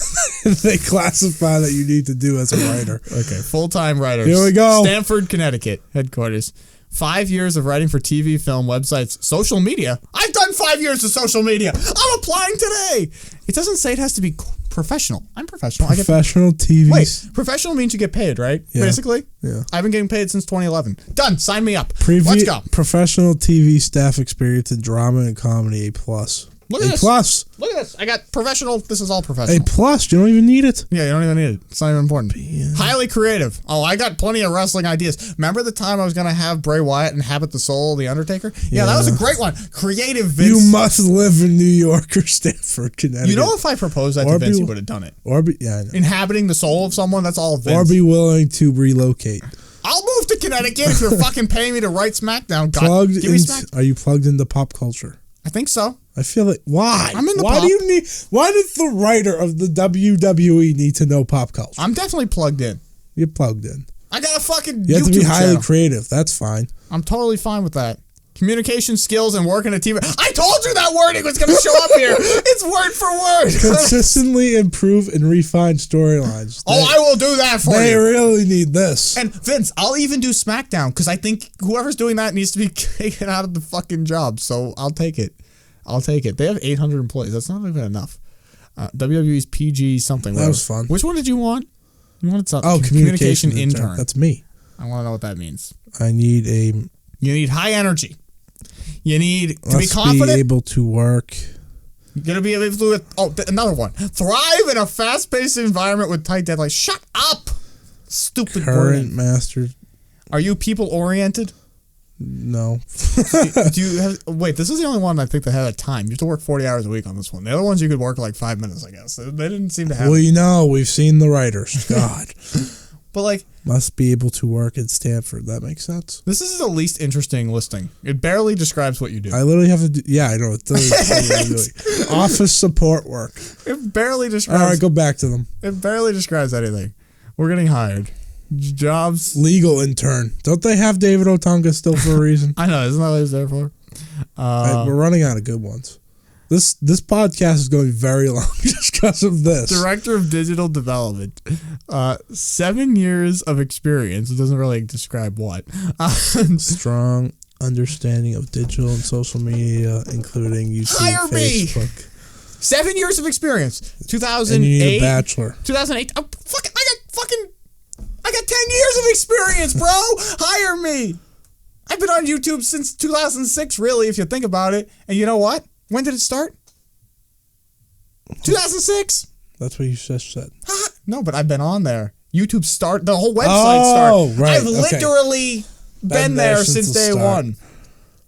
they classify that you need to do as a writer. Okay, full-time writers. Here we go. Stamford, Connecticut, headquarters. 5 years of writing for TV, film, websites, social media. I've done 5 years of social media. I'm applying today. It doesn't say it has to be professional. I'm professional. Professional TV. Wait, professional means you get paid, right? Yeah. Basically? Yeah. I've been getting paid since 2011. Done. Sign me up. Let's go. Professional TV staff experience in drama and comedy, A+. Look at A+. this. Look at this. I got professional. This is all professional. A+. You don't even need it. Yeah, you don't even need it. It's not even important. Highly creative. Oh, I got plenty of wrestling ideas. Remember the time I was going to have Bray Wyatt inhabit the soul of The Undertaker? Yeah, that was a great one. Creative Vince. You must live in New York or Stamford, Connecticut. You know, if I proposed that to Vince, he would have done it. I know. Inhabiting the soul of someone, that's all Vince. Or be willing to relocate. I'll move to Connecticut if you're fucking paying me to write SmackDown. God, give me SmackDown. Are you plugged into pop culture? I think so. I feel like why? I'm in the why pop. do you need? Why does the writer of the WWE need to know pop culture? I'm definitely plugged in. You're plugged in. I got a fucking. You have YouTube to be highly channel. creative. That's fine. I'm totally fine with that. Communication skills and working a team. I told you that wording was going to show up here. It's word for word. Consistently improve and refine storylines. I will do that for you. They really need this. And Vince, I'll even do SmackDown because I think whoever's doing that needs to be taken out of the fucking job. So I'll take it. They have 800 employees. That's not even enough. WWE's PG something. That was fun. Which one did you want? You wanted something. Oh, communication intern. That's me. I want to know what that means. You need high energy. You need to be confident. Be able to work. You're going to be able to do another one. Thrive in a fast-paced environment with tight deadlines. Shut up. Stupid Current master. Are you people-oriented? No. Do you have? Wait, this is the only one I think that had a time. You have to work 40 hours a week on this one. The other ones you could work like 5 minutes, I guess. They didn't seem to have. Well, we've seen the writers. God. But like, must be able to work at Stanford. That makes sense. This is the least interesting listing. It barely describes what you do. I literally have to do. Yeah, I know. It does. Office support work. It barely describes. All right, go back to them. It barely describes anything. We're getting hired. Jobs. Legal intern. Don't they have David Otunga still for a reason? I know. Isn't that what he's there for? We're running out of good ones. This podcast is going very long just because of this. Director of Digital Development. 7 years of experience. It doesn't really describe what. Strong understanding of digital and social media, including YouTube, Hire Facebook. Me. 7 years of experience. 2008. And you need a bachelor. 2008. Oh, I got 10 years of experience, bro. Hire me. I've been on YouTube since 2006, really, if you think about it. And you know what? When did it start? 2006. That's what you just said. No, but I've been on there. YouTube the whole website started. Right. I've literally been there since day one.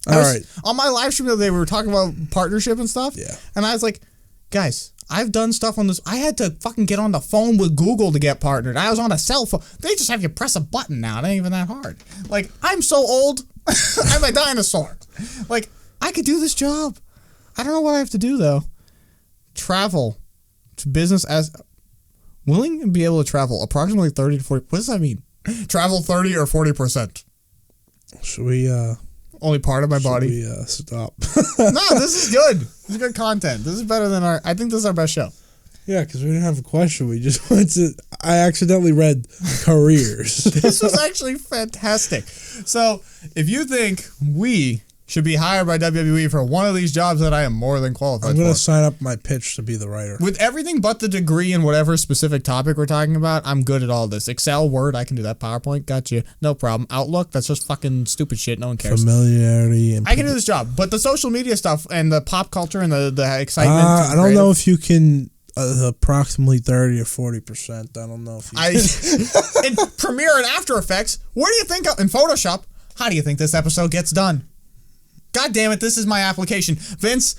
All right. On my live stream the other day, we were talking about partnership and stuff. Yeah. And I was like, guys, I've done stuff on this. I had to fucking get on the phone with Google to get partnered. I was on a cell phone. They just have you press a button now. It ain't even that hard. Like, I'm so old. I'm a dinosaur. Like, I could do this job. I don't know what I have to do, though. Travel to business as willing and be able to travel approximately 30 to 40. What does that mean? Travel 30 or 40%. Should we, only part of my body. We stop? No, this is good. This is good content. This is better than I think this is our best show. Yeah, because we didn't have a question. We just went to. I accidentally read careers. This was actually fantastic. So, if you think we should be hired by WWE for one of these jobs that I am more than qualified for. I'm going to sign up my pitch to be the writer. With everything but the degree in whatever specific topic we're talking about, I'm good at all this. Excel, Word, I can do that. PowerPoint, got you. No problem. Outlook, that's just fucking stupid shit. No one cares. Familiarity. And I can do this job. But the social media stuff and the pop culture and the excitement. I don't know if you can... approximately 30 or 40%. I don't know if you in Premiere and After Effects, where do you think in Photoshop, how do you think this episode gets done? God damn it, this is my application. Vince,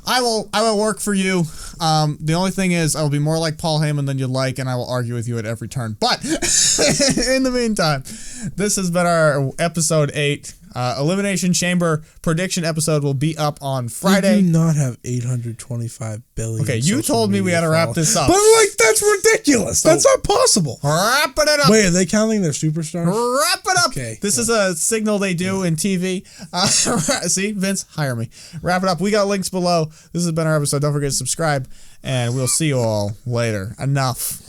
I will work for you. The only thing is I will be more like Paul Heyman than you'd like, and I will argue with you at every turn. But in the meantime, this has been our episode 8. Elimination Chamber prediction episode will be up on Friday. We do not have 825 billion. Okay, you told me we had to wrap this up. But like, that's ridiculous. That's not possible. Wrap it up. Wait, are they counting their superstars? Wrap it up. Okay. This is a signal they do in TV. See, Vince, hire me. Wrap it up. We got links below. This has been our episode. Don't forget to subscribe, and we'll see you all later. Enough.